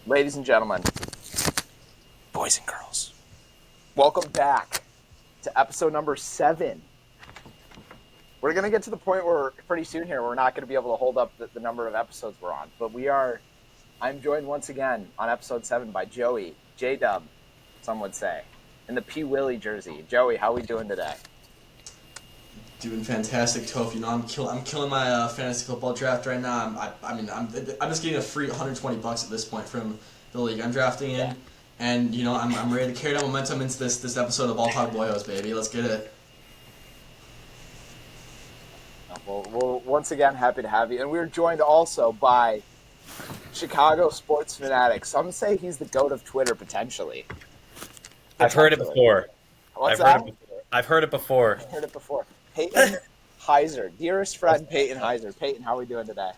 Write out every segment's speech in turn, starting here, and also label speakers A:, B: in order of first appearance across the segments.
A: Ladies and gentlemen, boys and girls, welcome back to episode number 7. We're going to get to the point where pretty soon here we're not going to be able to hold up the number of episodes we're on, but I'm joined once again on episode 7 by Joey, J-Dub, some would say, in the P. Willie jersey. Joey, how are we doing today?
B: Doing fantastic, Topher. You know, I'm killing my fantasy football draft right now. I'm just getting a free $120 at this point from the league I'm drafting in, and you know, I'm ready to carry that momentum into this episode of All Talk Boyos, baby. Let's get it.
A: Well, once again, happy to have you, and we're joined also by Chicago sports fanatic. Some say he's the GOAT of Twitter potentially.
C: I've heard it before.
A: What's that?
C: I've heard it before.
A: Peyton Heiser, dearest friend Peyton Heiser. Peyton, how are we doing today?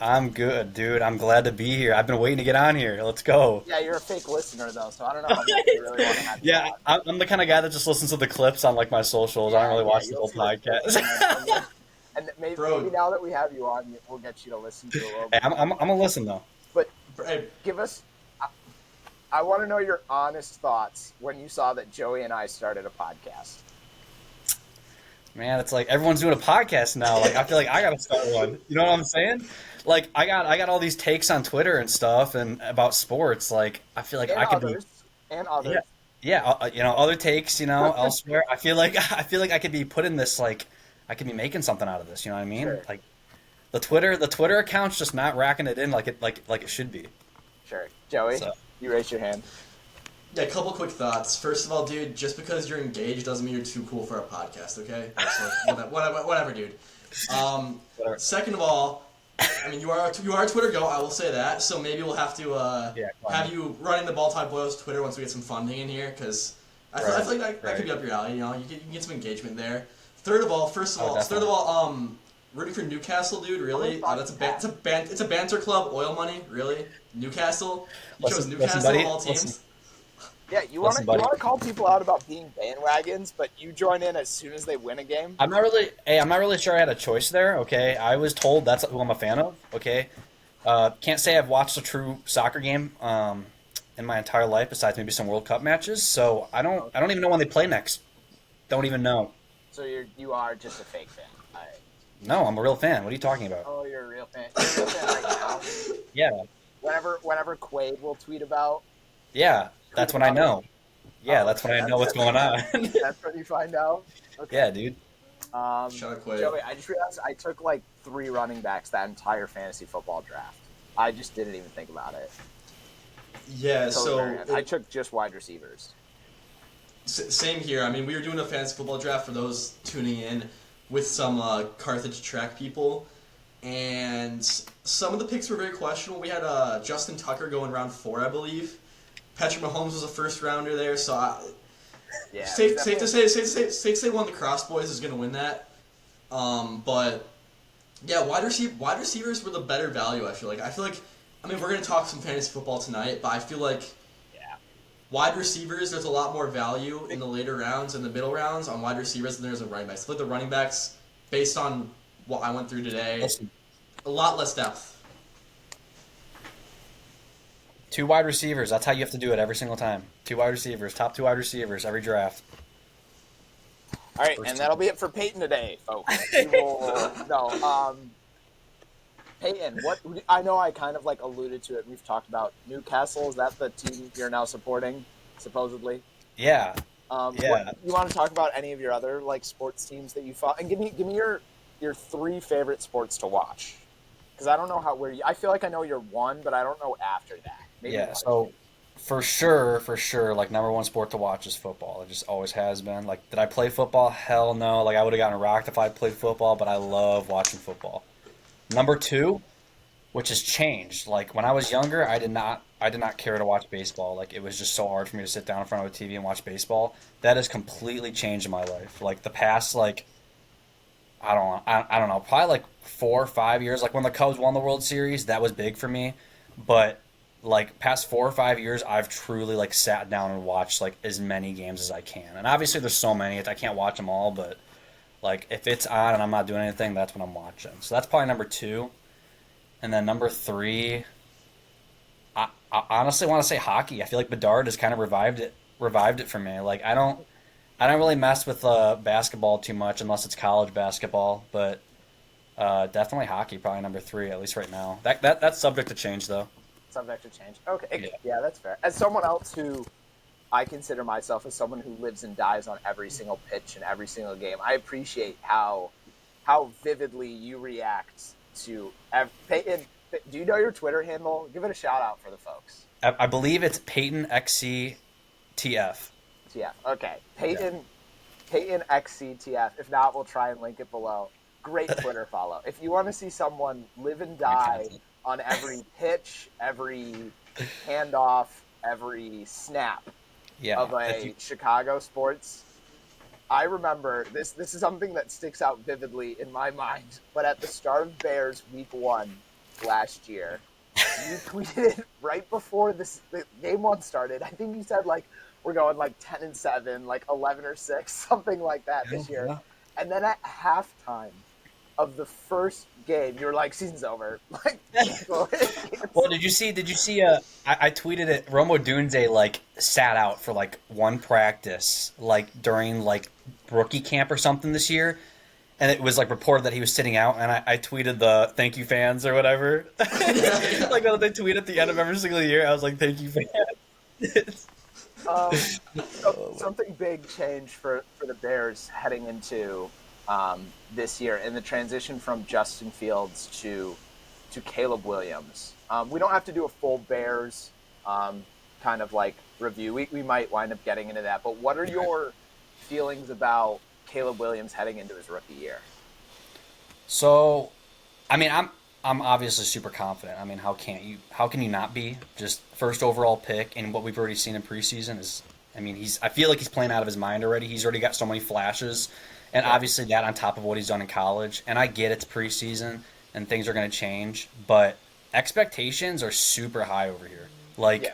C: I'm good, dude. I'm glad to be here. I've been waiting to get on here. Let's go.
A: Yeah, you're a fake listener though, so I don't know how much you really want to have you
C: Yeah,
A: on.
C: I'm the kind of guy that just listens to the clips on like my socials. I don't really watch the whole podcast.
A: And maybe now that we have you on, we'll get you to listen to a little bit.
C: Hey, I'm gonna listen though.
A: But give us. I want to know your honest thoughts when you saw that Joey and I started a podcast.
C: Man, it's like everyone's doing a podcast now. Like I feel like I gotta start one. You know what I'm saying? Like I got all these takes on Twitter and stuff and about sports. Like I feel like I could be
A: others.
C: Yeah, you know, other takes. You know, elsewhere. I feel like I could be putting this like I could be making something out of this. You know what I mean?
A: Sure.
C: Like the Twitter account's just not racking it in like it should be.
A: Sure, Joey, you raised your hand.
B: Yeah, a couple quick thoughts. First of all, dude, just because you're engaged doesn't mean you're too cool for a podcast, okay? So, whatever, dude. Second of all, I mean, you are a Twitter go, I will say that. So maybe we'll have to have you running the Ball Type Boyos Twitter once we get some funding in here, because I feel like that could be up your alley. You know, you can get some engagement there. First of all, rooting for Newcastle, dude. Really? It's a banter club. Oil money, really? Newcastle. You chose Newcastle of all teams.
A: Yeah, you want to call people out about being bandwagons, but you join in as soon as they win a game.
C: I'm not really sure I had a choice there. Okay, I was told that's who I'm a fan of. Okay, can't say I've watched a true soccer game in my entire life besides maybe some World Cup matches. So I don't even know when they play next. Don't even know.
A: So you are just a fake fan.
C: No, I'm a real fan. What are you talking about?
A: Oh, you're a real fan. You're a real fan right now.
C: Yeah.
A: Whenever Quaid will tweet about.
C: Yeah, that's when I know. Yeah, that's when I know what's going on.
A: That's when you find out. Okay.
C: Yeah, dude.
B: Shout out Quaid.
A: Joey, I just realized I took like 3 running backs that entire fantasy football draft. I just didn't even think about it.
B: Yeah,
A: I took just wide receivers.
B: Same here. I mean, we were doing a fantasy football draft for those tuning in with some Carthage track people, and some of the picks were very questionable. We had Justin Tucker going round 4, I believe. Patrick Mahomes was a first rounder there, so safe to say one of the Cross Boys is going to win that. But yeah, wide receivers were the better value. I feel like. I mean, we're going to talk some fantasy football tonight, but I feel like wide receivers, there's a lot more value in the later rounds and the middle rounds on wide receivers than there is in running backs. I feel like the running backs, based on what I went through today, a lot less depth.
C: 2 wide receivers. That's how you have to do it every single time. 2 wide receivers. Top 2 wide receivers every draft.
A: All right, and that'll be it for Peyton today, folks. Peyton, I know I kind of like alluded to it. We've talked about Newcastle. Is that the team you're now supporting, supposedly?
C: Yeah.
A: You want to talk about any of your other like sports teams that you follow? And give me your 3 favorite sports to watch. Because I don't know I feel like I know your one, but I don't know after that. Maybe
C: so for sure, like number 1 sport to watch is football. It just always has been. Like, did I play football? Hell no. Like, I would have gotten rocked if I played football, but I love watching football. Number 2, which has changed. Like, when I was younger, I did not care to watch baseball. Like, it was just so hard for me to sit down in front of a TV and watch baseball. That has completely changed my life. Like, the past, like, I don't know, probably like 4 or 5 years. Like, when the Cubs won the World Series, that was big for me. But like past 4 or 5 years, I've truly like sat down and watched like as many games as I can. And obviously there's so many, I can't watch them all, but like if it's on and I'm not doing anything, that's when I'm watching. So that's probably number 2. And then number 3, I honestly want to say hockey. I feel like Bedard has kind of revived it for me. Like I don't really mess with basketball too much unless it's college basketball, but definitely hockey, probably number three at least right now. That's subject to change though.
A: Subject to change. Okay,
C: Yeah.
A: yeah, that's fair. As someone else who I consider myself as someone who lives and dies on every single pitch and every single game, I appreciate how vividly you react to Peyton. Do you know your Twitter handle? Give it a shout out for the folks.
C: I believe it's Peyton XCTF.
A: TF. Okay, Peyton XCTF. If not, we'll try and link it below. Great Twitter follow. If you want to see someone live and die on every pitch, every handoff, every snap
C: Yeah.
A: of a Chicago sports, I remember this. This is something that sticks out vividly in my mind. But at the start of Bears Week 1 last year, you tweeted right before the game 1 started. I think you said like we're going like 10-7, like 11-6, something like that this year.
C: Yeah.
A: And then at halftime of the first game, you were like, "Season's over." Like,
C: Well, did you see? I tweeted it. Romo Dunze like sat out for like one practice, like during like rookie camp or something this year, and it was like reported that he was sitting out. And I tweeted the "thank you fans" or whatever. Like when they tweet at the end of every single year, I was like, "Thank you fans."
A: Something big changed for the Bears heading into this year in the transition from Justin Fields to Caleb Williams. We don't have to do a full Bears kind of like review. We might wind up getting into that. But what are your feelings about Caleb Williams heading into his rookie year?
C: So, I mean, I'm obviously super confident. I mean, how can you not be? Just first overall pick, and what we've already seen in preseason is, I mean, I feel like he's playing out of his mind already. He's already got so many flashes, and obviously that on top of what he's done in college. And I get it's preseason and things are going to change, but expectations are super high over here. Like,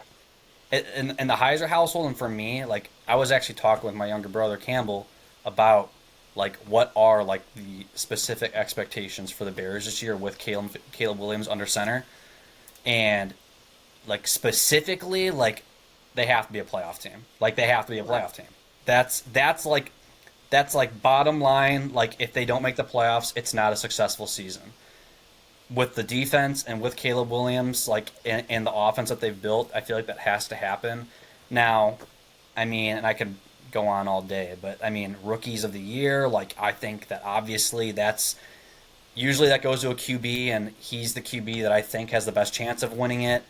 C: in the Heiser household, and for me, like, I was actually talking with my younger brother Campbell about like what are like the specific expectations for the Bears this year with Caleb Williams under center, and like specifically like they have to be a playoff team. Like they have to be a playoff team. That's like bottom line. Like if they don't make the playoffs, it's not a successful season. With the defense and with Caleb Williams, like and the offense that they've built, I feel like that has to happen. Now, I mean, and I could go on all day, but I mean, rookies of the year, like I think that obviously that's usually that goes to a QB, and he's the QB that I think has the best chance of winning it.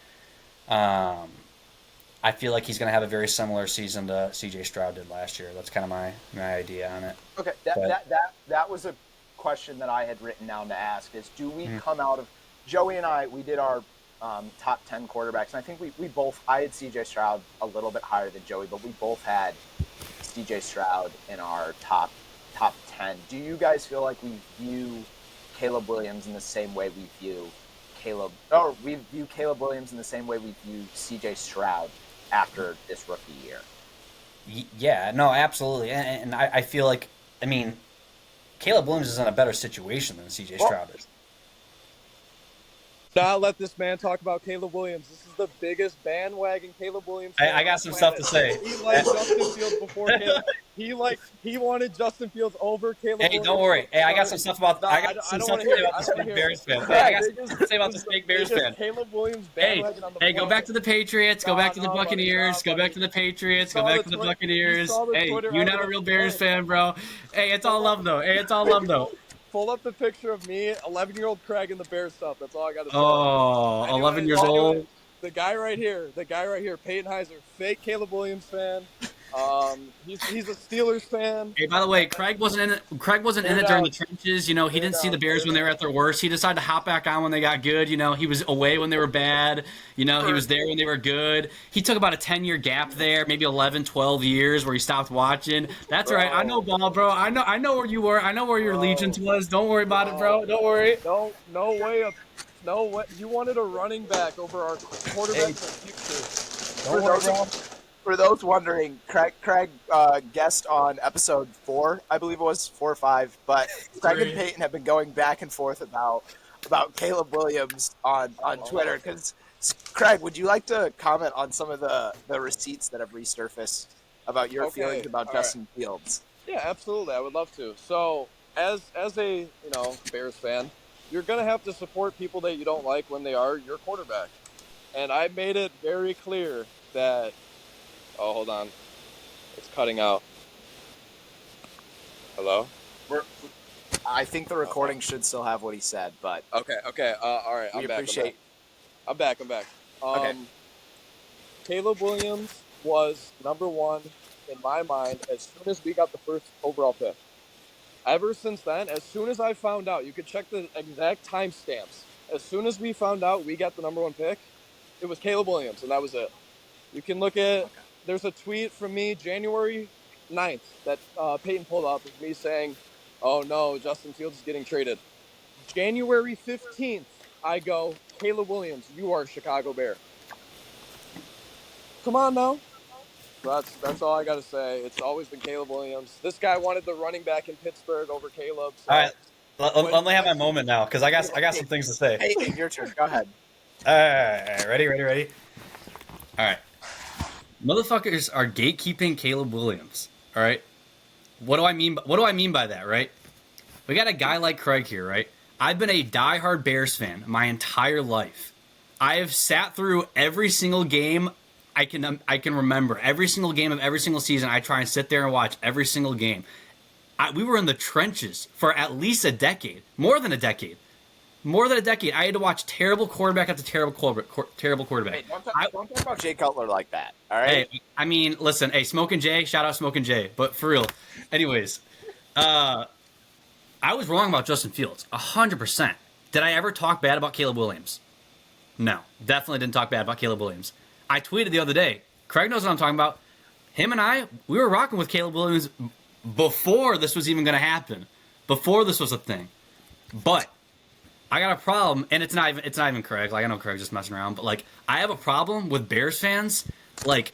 C: I feel like he's going to have a very similar season to CJ Stroud did last year. That's kind of my idea on it.
A: Okay, that was a question that I had written down to ask is, do we come out of Joey and I, we did our top 10 quarterbacks, and I think we both, I had CJ Stroud a little bit higher than Joey, but we both had CJ Stroud in our top 10. Do you guys feel like we view Caleb Williams in the same way we view Caleb Williams in the same way we view CJ Stroud after this rookie year?
C: Yeah, no, absolutely. And I feel like, I mean, Caleb Williams is in a better situation than CJ Stroud is.
D: Now let this man talk about Caleb Williams. This is the biggest bandwagon Caleb Williams.
C: I got some stuff to say.
D: He liked Justin Fields before Caleb. He wanted Justin Fields over Caleb
C: Hey,
D: Williams.
C: don't worry. Hey, I got some stuff about I got some stuff to say about this fake Bears fan. Hey, I got some stuff to say about this fake Bears fan.
D: Caleb Williams
C: Hey,
D: bandwagon on the
C: hey, go back to the Patriots. Go back to the Buccaneers. Go back to the Patriots. Go back to the Buccaneers. Hey, you're not a real Bears fan, bro. Hey, it's all love though.
D: Pull up the picture of me, 11-year-old Craig, in the Bears stuff. That's all I got to say.
C: Oh, 11 years old.
D: The guy right here, Peyton Heiser, fake Caleb Williams fan. He's a Steelers fan.
C: Hey, by the way, Craig wasn't in it during the trenches. You know, he didn't see the Bears when they were at their worst. He decided to hop back on when they got good. You know, he was away when they were bad. You know, he was there when they were good. He took about a 10-year gap there, maybe 11, 12 years where he stopped watching. That's right. I know ball, bro. I know where you were. I know where your allegiance was. Don't worry about it, bro. Don't worry.
D: No way. You wanted a running back over our quarterback in the future.
C: Don't worry, bro.
A: For those wondering, Craig guest on episode 4, I believe it was 4 or 5, but Craig and Peyton have been going back and forth about Caleb Williams on Twitter, because Craig, would you like to comment on some of the receipts that have resurfaced about your feelings about Justin Fields?
D: Yeah, absolutely. I would love to. So, as a Bears fan, you're gonna have to support people that you don't like when they are your quarterback. And I made it very clear that. Oh, hold on, it's cutting out. Hello.
A: I think the recording should still have what he said, but
D: Okay. All right.
A: we appreciate.
D: I'm back.
A: Okay.
D: Caleb Williams was number one in my mind as soon as we got the first overall pick. Ever since then, as soon as I found out, you could check the exact timestamps. As soon as we found out we got the number one pick, it was Caleb Williams, and that was it. You can look at, there's a tweet from me January 9th that Peyton pulled up of me saying, oh no, Justin Fields is getting traded. January 15th, I go, Caleb Williams, you are a Chicago Bear. Come on now. That's all I got to say. It's always been Caleb Williams. This guy wanted the running back in Pittsburgh over Caleb. So.
C: All right, let me have my moment now because I got some things to say.
A: Hey, your turn. Go ahead.
C: All right, ready. All right, motherfuckers are gatekeeping Caleb Williams. All right, what do I mean by that? Right, we got a guy like Craig here. Right, I've been a diehard Bears fan my entire life. I have sat through every single game I can remember. Every single game of every single season, I try and sit there and watch every single game. We were in the trenches for at least a decade. More than a decade. I had to watch terrible quarterback after terrible quarterback.
A: Hey, don't talk about Jay Cutler like that, all right?
C: Hey, I mean, listen, hey, Smokin' Jay, shout out Smokin' Jay. But for real, anyways, I was wrong about Justin Fields, 100%. Did I ever talk bad about Caleb Williams? No, definitely didn't talk bad about Caleb Williams. I tweeted the other day. Craig knows what I'm talking about. Him and I, we were rocking with Caleb Williams before this was even going to happen. Before this was a thing. But I got a problem, and it's not even Craig. Like, I know Craig's just messing around, but like, I have a problem with Bears fans, like,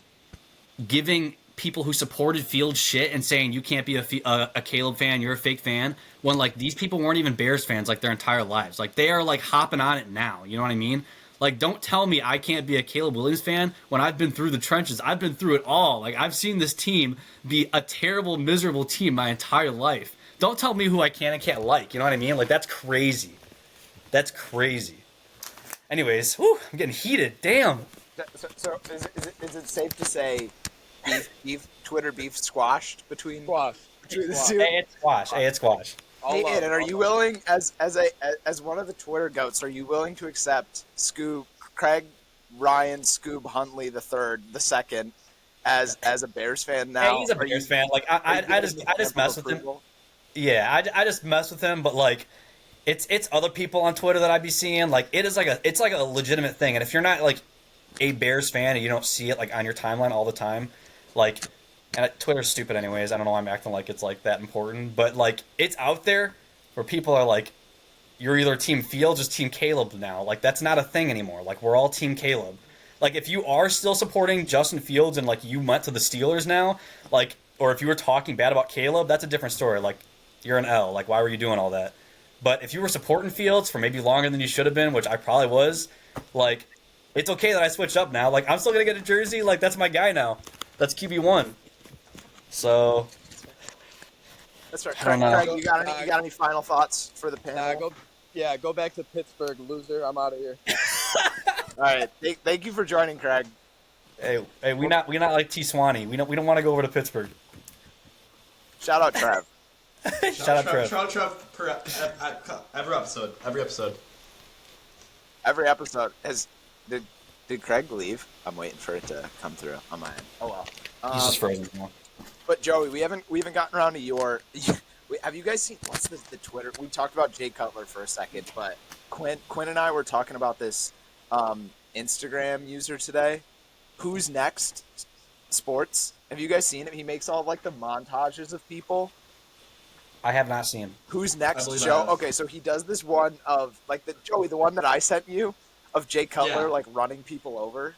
C: giving people who supported Fields shit and saying you can't be a Caleb fan, you're a fake fan, when like these people weren't even Bears fans like their entire lives. Like, they are like hopping on it now. You know what I mean? Like, don't tell me I can't be a Caleb Williams fan when I've been through the trenches. I've been through it all. Like, I've seen this team be a terrible, miserable team my entire life. Don't tell me who I can and can't like. You know what I mean? Like, that's crazy. That's crazy. Anyways, whew, I'm getting heated. Damn.
A: So is it safe to say Twitter beef squashed between the two?
C: Hey, it's squash.
A: Hey, and are you willing, as one of the Twitter goats, are you willing to accept Craig Ryan Scoob Huntley the second, as a Bears fan now?
C: Hey, he's a Bears fan. Like, I just mess with him. Yeah, I just mess with him. But like, it's other people on Twitter that I be seeing. Like, it's like a legitimate thing. And if you're not like a Bears fan and you don't see it like on your timeline all the time, like. And Twitter's stupid anyways. I don't know why I'm acting like it's like that important. But like, it's out there where people are like, you're either Team Fields or Team Caleb now. Like, that's not a thing anymore. Like, we're all Team Caleb. Like, if you are still supporting Justin Fields and like you went to the Steelers now, like, or if you were talking bad about Caleb, that's a different story. Like, you're an L. Like, why were you doing all that? But if you were supporting Fields for maybe longer than you should have been, which I probably was, like, it's okay that I switched up now. Like, I'm still gonna get a jersey. Like, that's my guy now. That's QB1. So
A: that's right. Craig, you got any final thoughts for the panel?
D: Go back to Pittsburgh, loser. I'm out of here.
A: All right. Thank you for joining, Craig.
C: Hey, we not like T Swanee. We don't want to go over to Pittsburgh.
A: Shout out Trev.
C: Shout out Trev.
B: Shout out Trev every episode.
A: Every episode did Craig leave? I'm waiting for it to come through on my end. Oh well.
C: He's just frozen now.
A: But Joey, we haven't gotten around to your. Have you guys seen what's the Twitter? We talked about Jay Cutler for a second, but Quinn and I were talking about this Instagram user today. Who's next? Sports. Have you guys seen it? He makes all like the montages of people.
C: I have not seen him.
A: Who's next, Joe? Okay, so he does this one of like the one that I sent you of Jay Cutler like running people over.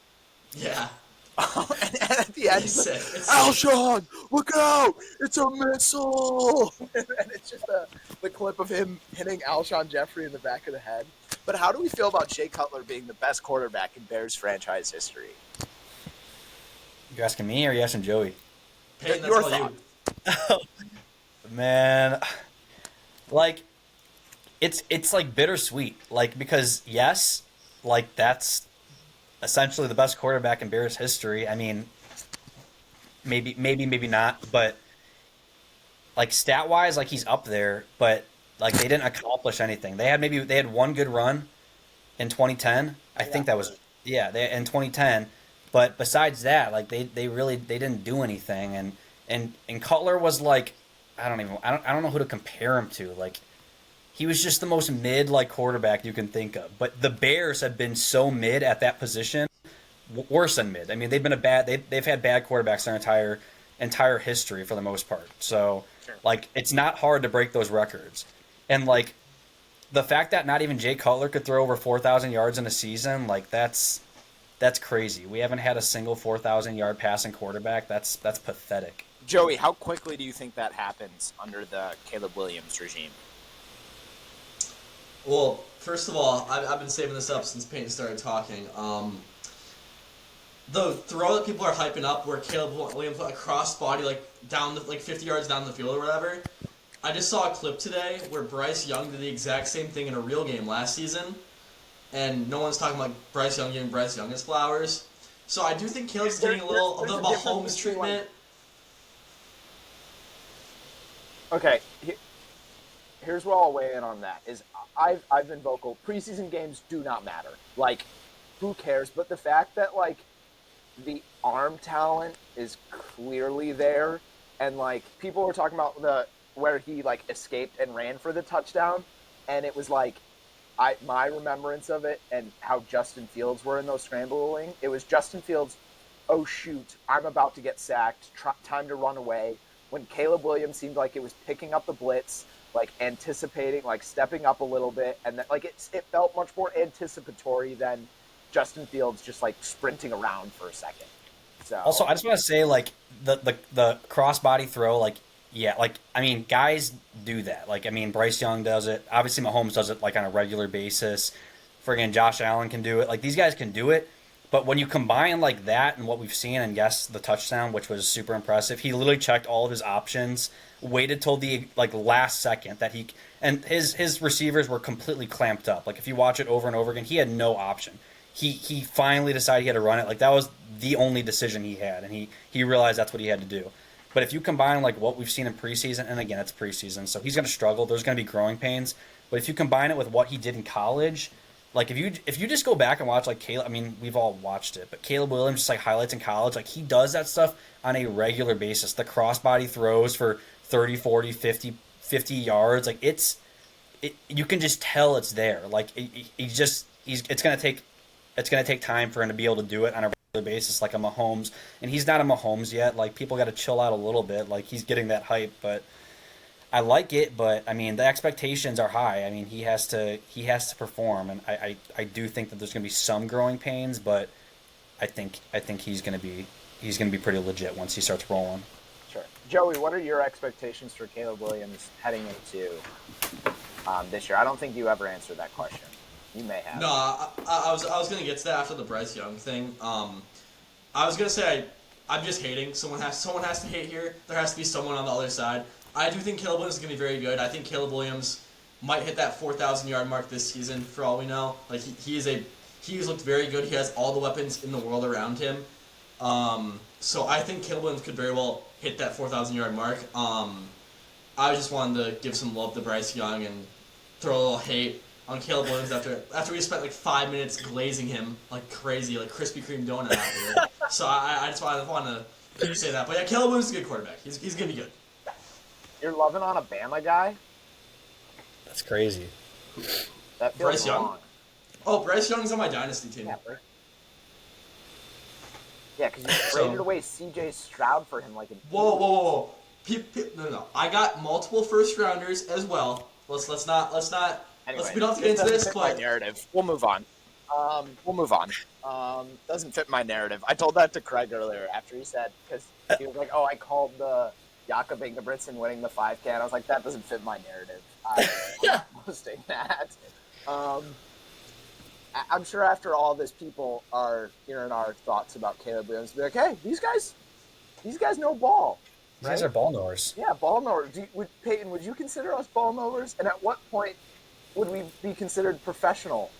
B: Yeah.
A: And at the end, he's like, Alshon, look out! It's a missile! And it's just the clip of him hitting Alshon Jeffrey in the back of the head. But how do we feel about Jay Cutler being the best quarterback in Bears franchise history?
C: You asking me or you asking Joey?
B: Peyton, that's
A: Your
B: all
A: thought.
B: you.
C: Man, like it's like bittersweet. Like because yes, like that's essentially the best quarterback in Bears history. I mean, maybe not, but like stat wise, like he's up there, but like they didn't accomplish anything. They had one good run in 2010. I
A: Yeah.
C: think that was they in 2010. But besides that, like they didn't do anything. And Cutler was like I don't know who to compare him to. Like he was just the most mid like quarterback you can think of. But the Bears have been so mid at that position, worse than mid. I mean, they've had bad quarterbacks their entire history for the most part. So
A: Sure.
C: like it's not hard to break those records. And like the fact that not even Jay Cutler could throw over 4,000 yards in a season, like that's crazy. We haven't had a single 4,000 yard passing quarterback. That's pathetic.
A: Joey, how quickly do you think that happens under the Caleb Williams regime?
B: Well, first of all, I've been saving this up since Peyton started talking. The throw that people are hyping up, where Caleb Williams put a cross body like down the 50 yards down the field or whatever. I just saw a clip today where Bryce Young did the exact same thing in a real game last season, and no one's talking about Bryce Young giving Bryce Young his flowers. So I do think Caleb's getting a little of the
A: There's a difference
B: Mahomes
A: between, like-
B: treatment.
A: Okay, here's where I'll weigh in on that. Is I've been vocal. Preseason games do not matter. Like, who cares? But the fact that like the arm talent is clearly there, and like people were talking about where he like escaped and ran for the touchdown, and it was like my remembrance of it and how Justin Fields were in those scrambling. It was Justin Fields, oh shoot, I'm about to get sacked, time to run away. When Caleb Williams seemed like it was picking up the blitz, like anticipating, like stepping up a little bit, and that, like it felt much more anticipatory than Justin Fields just like sprinting around for a second. So
C: Also, I just want to say like the crossbody throw, like yeah, like I mean, guys do that. Like I mean, Bryce Young does it. Obviously, Mahomes does it like on a regular basis. Friggin' Josh Allen can do it. Like these guys can do it. But when you combine like that and what we've seen, and yes, the touchdown, which was super impressive, he literally checked all of his options, waited till the like last second that and his receivers were completely clamped up. Like if you watch it over and over again, he had no option. He finally decided he had to run it. Like that was the only decision he had, and he realized that's what he had to do. But if you combine like what we've seen in preseason, and again it's preseason, so he's going to struggle. There's going to be growing pains. But if you combine it with what he did in college, like if you just go back and watch like Caleb, I mean we've all watched it, but Caleb Williams just like highlights in college, like he does that stuff on a regular basis. The crossbody throws for 30, 40, 50 yards, like you can just tell it's there. Like it's going to take time for him to be able to do it on a regular basis like a Mahomes, and he's not a Mahomes yet. Like people got to chill out a little bit. Like he's getting that hype, but I like it, but I mean the expectations are high. I mean he has to perform, and I do think that there's going to be some growing pains, but I think he's going to be pretty legit once he starts rolling.
A: sure. Joey, what are your expectations for Caleb Williams heading into this year? I don't think you ever answered that question. You may have.
B: No, I was gonna get to that after the Bryce Young thing. I was gonna say I'm just hating. Someone has to hate here. There has to be someone on the other side. I do think Caleb Williams is gonna be very good. I think Caleb Williams might hit that 4,000 yard mark this season for all we know. Like he's looked very good. He has all the weapons in the world around him. So I think Caleb Williams could very well hit that 4,000 yard mark. I just wanted to give some love to Bryce Young and throw a little hate on Caleb Williams after we spent like 5 minutes glazing him like crazy, like Krispy Kreme donut out here. So I just wanted to say that. But yeah, Caleb Williams is a good quarterback. He's gonna be good.
A: You're loving on a Bama guy?
C: That's crazy.
A: That feels
B: Bryce Young?
A: wrong.
B: Oh, Bryce Young's on my dynasty team.
A: Yeah, because you traded away C.J. Stroud for him like a.
B: Whoa. No. I got multiple first rounders as well. Let's not.
A: Anyway,
B: we don't have to get into this,
A: doesn't fit my
B: but
A: narrative. We'll move on. Doesn't fit my narrative. I told that to Craig earlier after he said, because he was like, "Oh, I called the Jakob Ingebrigtsen winning the 5K," and I was like, "That doesn't fit my narrative." I'm posting that. I'm sure after all this, people are hearing our thoughts about Caleb Williams. Be like, hey, these guys know ball.
C: These guys are ball knowers.
A: Yeah, ball knowers. Peyton, would you consider us ball knowers? And at what point would we be considered professional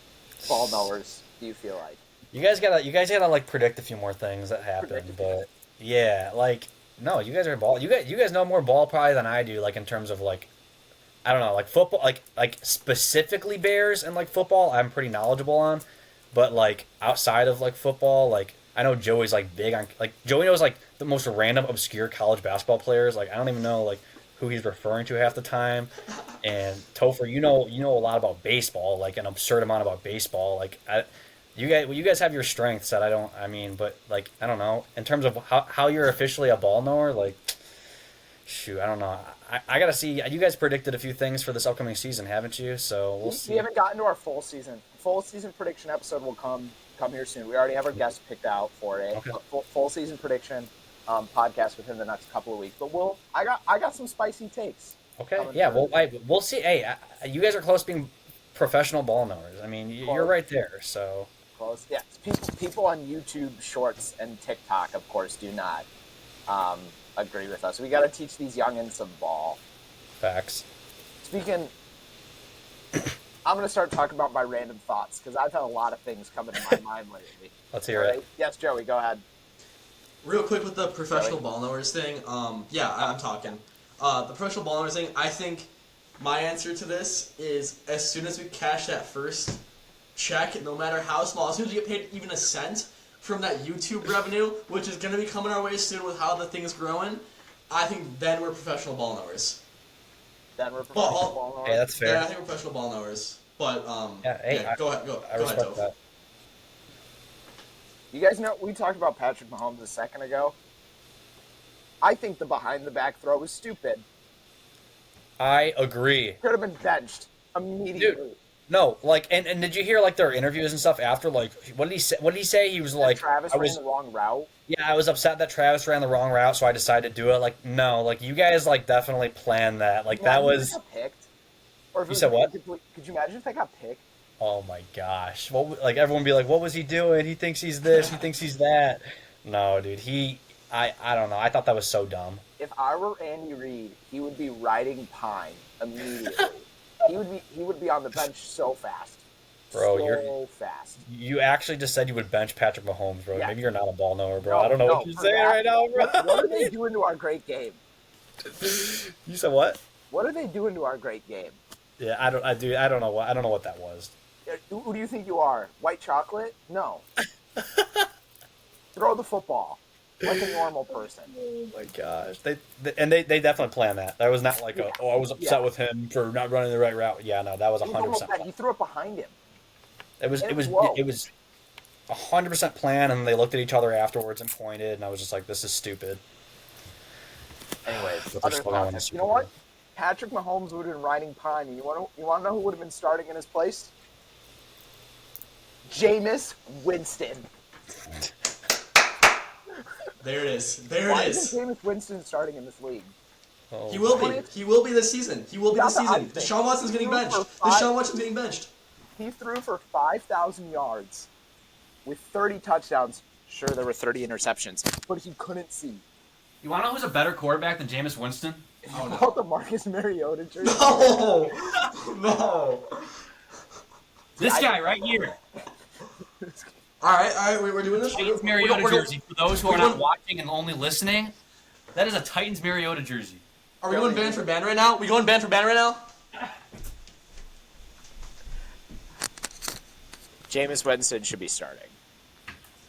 A: ball knowers? Do you feel like?
C: You guys gotta like predict a few more things that happen, but yeah, like no, you guys are ball. You guys know more ball probably than I do. Like in terms of like, I don't know, like football, like specifically Bears and like football, I'm pretty knowledgeable on. But like outside of like football, like I know Joey's like big on like Joey knows like the most random obscure college basketball players. Like I don't even know like who he's referring to half the time. And Topher, you know a lot about baseball, like an absurd amount about baseball. Like you guys have your strengths that I don't. I mean, but like I don't know in terms of how you're officially a ball knower. Like, shoot, I don't know. I gotta see. You guys predicted a few things for this upcoming season, haven't you? So we'll see.
A: We haven't gotten to our full season. Full season prediction episode will come here soon. We already have our guests picked out for it.
C: Okay.
A: Full season prediction podcast within the next couple of weeks. But I got some spicy takes.
C: Okay. Yeah. Well, we'll see. Hey, you guys are close to being professional ball knowers. I mean, you're right there. So.
A: Close. Yeah. People on YouTube Shorts and TikTok, of course, do not agree with us. We got to teach these youngins some ball.
C: Facts.
A: Speaking, I'm going to start talking about my random thoughts because I've had a lot of things come into my mind lately.
C: Let's hear it.
A: Yes, Joey, go ahead.
B: Real quick with the professional ball knowers thing. Yeah, I'm talking. The professional ball knowers thing. I think my answer to this is as soon as we cash that first check, no matter how small, as soon as we get paid even a cent from that YouTube revenue, which is going to be coming our way soon with how the thing's growing, I think then we're professional ball knowers.
A: Then we're professional ball knowers.
C: Yeah, that's fair.
B: Yeah, I think we're professional ball knowers. But go ahead.
C: I respect
B: Toph.
C: that.
A: You guys know, we talked about Patrick Mahomes a second ago. I think the behind-the-back throw was stupid.
C: I agree.
A: Could have been benched immediately.
C: Dude, no, like, and did you hear like their interviews and stuff after? Like, what did he say? What did he say? He was like,
A: Travis ran the wrong route.
C: Yeah, I was upset that Travis ran the wrong route, so I decided to do it. Like, no, like you guys like definitely planned that. Like that was.
A: Picked? Or if
C: You said what?
A: Could you imagine if they got picked?
C: Oh my gosh! What like everyone would be like, what was he doing? He thinks he's this. He thinks he's that. No, dude. I don't know. I thought that was so dumb.
A: If I were Andy Reid, he would be riding pine immediately. he would be on the bench so fast.
C: Bro,
A: so fast.
C: You actually just said you would bench Patrick Mahomes, bro.
A: Yeah.
C: Maybe you're not a ball knower, bro.
A: No,
C: I don't know what you're saying right now, bro.
A: What are they doing to our great game?
C: You said what?
A: What are they doing to our great game?
C: Yeah, I don't know what that was.
A: Who do you think you are? White chocolate? No. Throw the football like a normal person.
C: Oh my gosh! They definitely planned that. That was not like I was upset with him for not running the right route. Yeah, no, that was 100%.
A: He threw it behind him.
C: It was 100% planned, and they looked at each other afterwards and pointed, and I was just like, this is stupid.
A: Anyways,
C: But they're
A: other
C: still going
A: thoughts.
C: to
A: You know what? Patrick Mahomes would have been riding pine. And you want to know who would have been starting in his place? Jameis Winston.
B: There it is.
A: Why isn't Jameis Winston starting in this league?
C: Oh,
B: He will be. He will be this season. Deshaun Watson's getting benched. Deshaun Watson's getting benched.
A: He threw for 5,000 yards with 30 touchdowns. Sure, there were 30 interceptions, but he couldn't see.
E: You want to know who's a better quarterback than Jameis Winston?
A: Oh, no. About the Marcus Mariota jersey.
B: No.
E: This guy right here.
B: All right, we're doing this.
E: Titans Mariota jersey. For those who are not watching and only listening, that is a Titans Mariota jersey.
B: Are we going band for band right now? We going band for band right now?
A: Jameis Winston should be starting.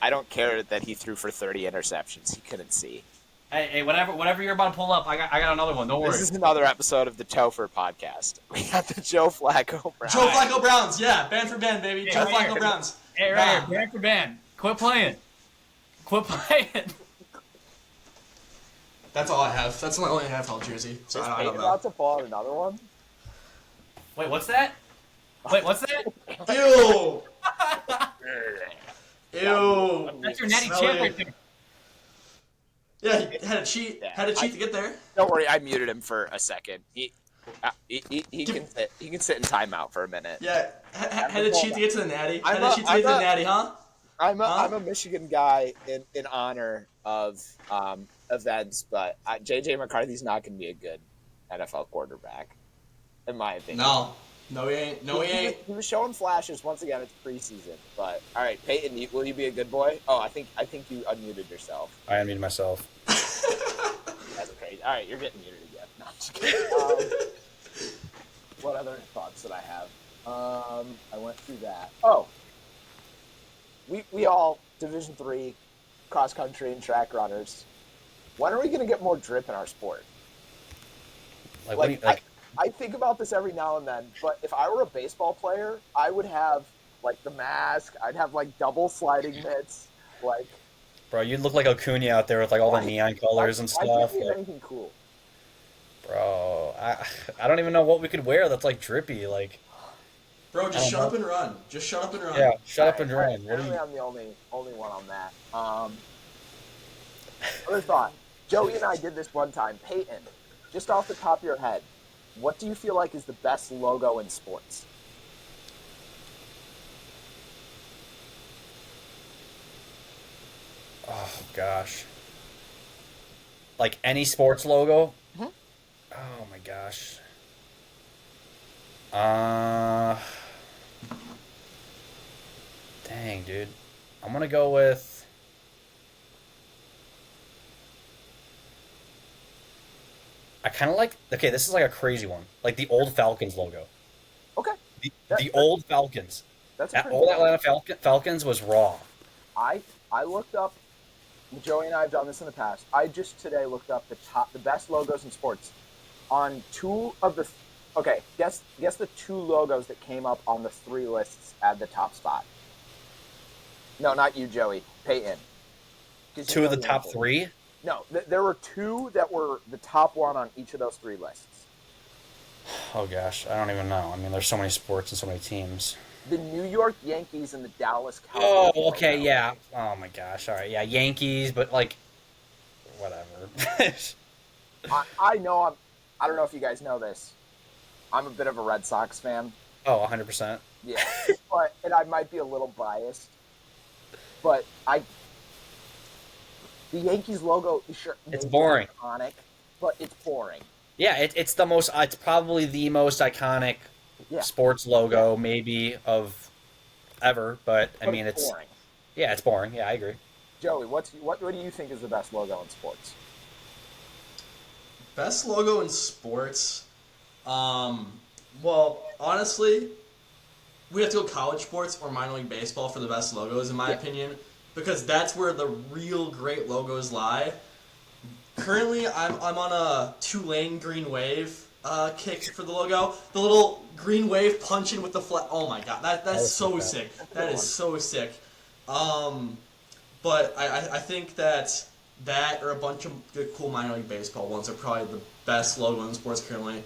A: I don't care that he threw for 30 interceptions. He couldn't see.
E: Hey, whatever you're about to pull up, I got another one. Don't worry.
A: This is another episode of the Topher podcast. We got the Joe Flacco Browns.
B: Joe Flacco Browns, yeah, band for band, baby. Joe Flacco Browns.
E: Hey, right here, band for band. Quit playing.
B: That's all I have. That's my only NFL jersey. So
A: Is
B: I
A: Peyton
B: don't know.
A: about to fall on another one?
E: Wait, what's that?
B: Ew. Ew.
E: That's your natty
B: Smelly.
E: champ right there.
B: Yeah, he had to cheat.
A: Yeah,
B: Had to cheat to get there.
A: Don't worry, I muted him for a second. He can sit in timeout for a minute.
B: Yeah, Had to cheat to get to the natty. Had
A: I'm
B: to cheat to get to the natty, huh?
A: I'm
B: Huh?
A: a Michigan guy in honor of events, but JJ McCarthy's not going to be a good NFL quarterback, in my opinion.
B: No, he ain't. No, he ain't.
A: He was showing flashes. Once again, it's preseason. But all right, Peyton, will you be a good boy? Oh, I think you unmuted yourself.
C: I unmuted myself.
A: That's crazy. All right, you're getting muted again. No, I'm just kidding. What other thoughts did I have? I went through that. Oh, we all Division III cross country and track runners. When are we going to get more drip in our sport? I think about this every now and then, but if I were a baseball player, I would have like the mask. I'd have like double sliding mitts. Like,
C: bro, you'd look like Acuna out there with like all the neon colors and stuff.
A: I can't think of anything cool.
C: Bro, I don't even know what we could wear that's like drippy. Like,
B: bro, just shut up and run. Just shut up and run.
C: Yeah, shut up and run.
A: Apparently, I'm the only one on that. Other thought. Joey and I did this one time. Peyton, just off the top of your head, what do you feel like is the best logo in sports?
C: Oh gosh. Like any sports logo?
A: Mm-hmm.
C: Oh my gosh. Dang, dude. I'm gonna go with. I kind of like. Okay, this is like a crazy one. Like the old Falcons logo.
A: Okay.
C: The old Falcons.
A: That's
C: Old Atlanta Falcons was raw.
A: I looked up. Joey and I have done this in the past. I just today looked up the best logos in sports. On two of the. Okay, guess the two logos that came up on the three lists at the top spot. No, not you, Joey. Peyton.
C: Two of the top three?
A: No, there were two that were the top one on each of those three lists.
C: Oh gosh, I don't even know. I mean, there's so many sports and so many teams.
A: The New York Yankees and the Dallas Cowboys.
C: Oh, okay, yeah. Oh my gosh, all right, yeah, Yankees, but like, whatever.
A: I know. I don't know if you guys know this. I'm a bit of a Red Sox fan.
C: Oh, 100%.
A: Yeah, and I might be a little biased, but the Yankees logo, sure,
C: it's boring,
A: iconic, but it's boring.
C: Yeah, it's the most. It's probably the most iconic sports logo, maybe of ever. But I mean, it's
A: boring.
C: Yeah, it's boring. Yeah, I agree.
A: Joey, what do you think is the best logo in sports?
B: Best logo in sports. Well, honestly, we have to go college sports or minor league baseball for the best logos, in my opinion, because that's where the real great logos lie. Currently, I'm on a Tulane green wave kick for the logo. The little green wave punching with the flag. Oh my god, that's so sick. That is so sick. But I think that or a bunch of good, cool minor league baseball ones are probably the best logo in sports currently.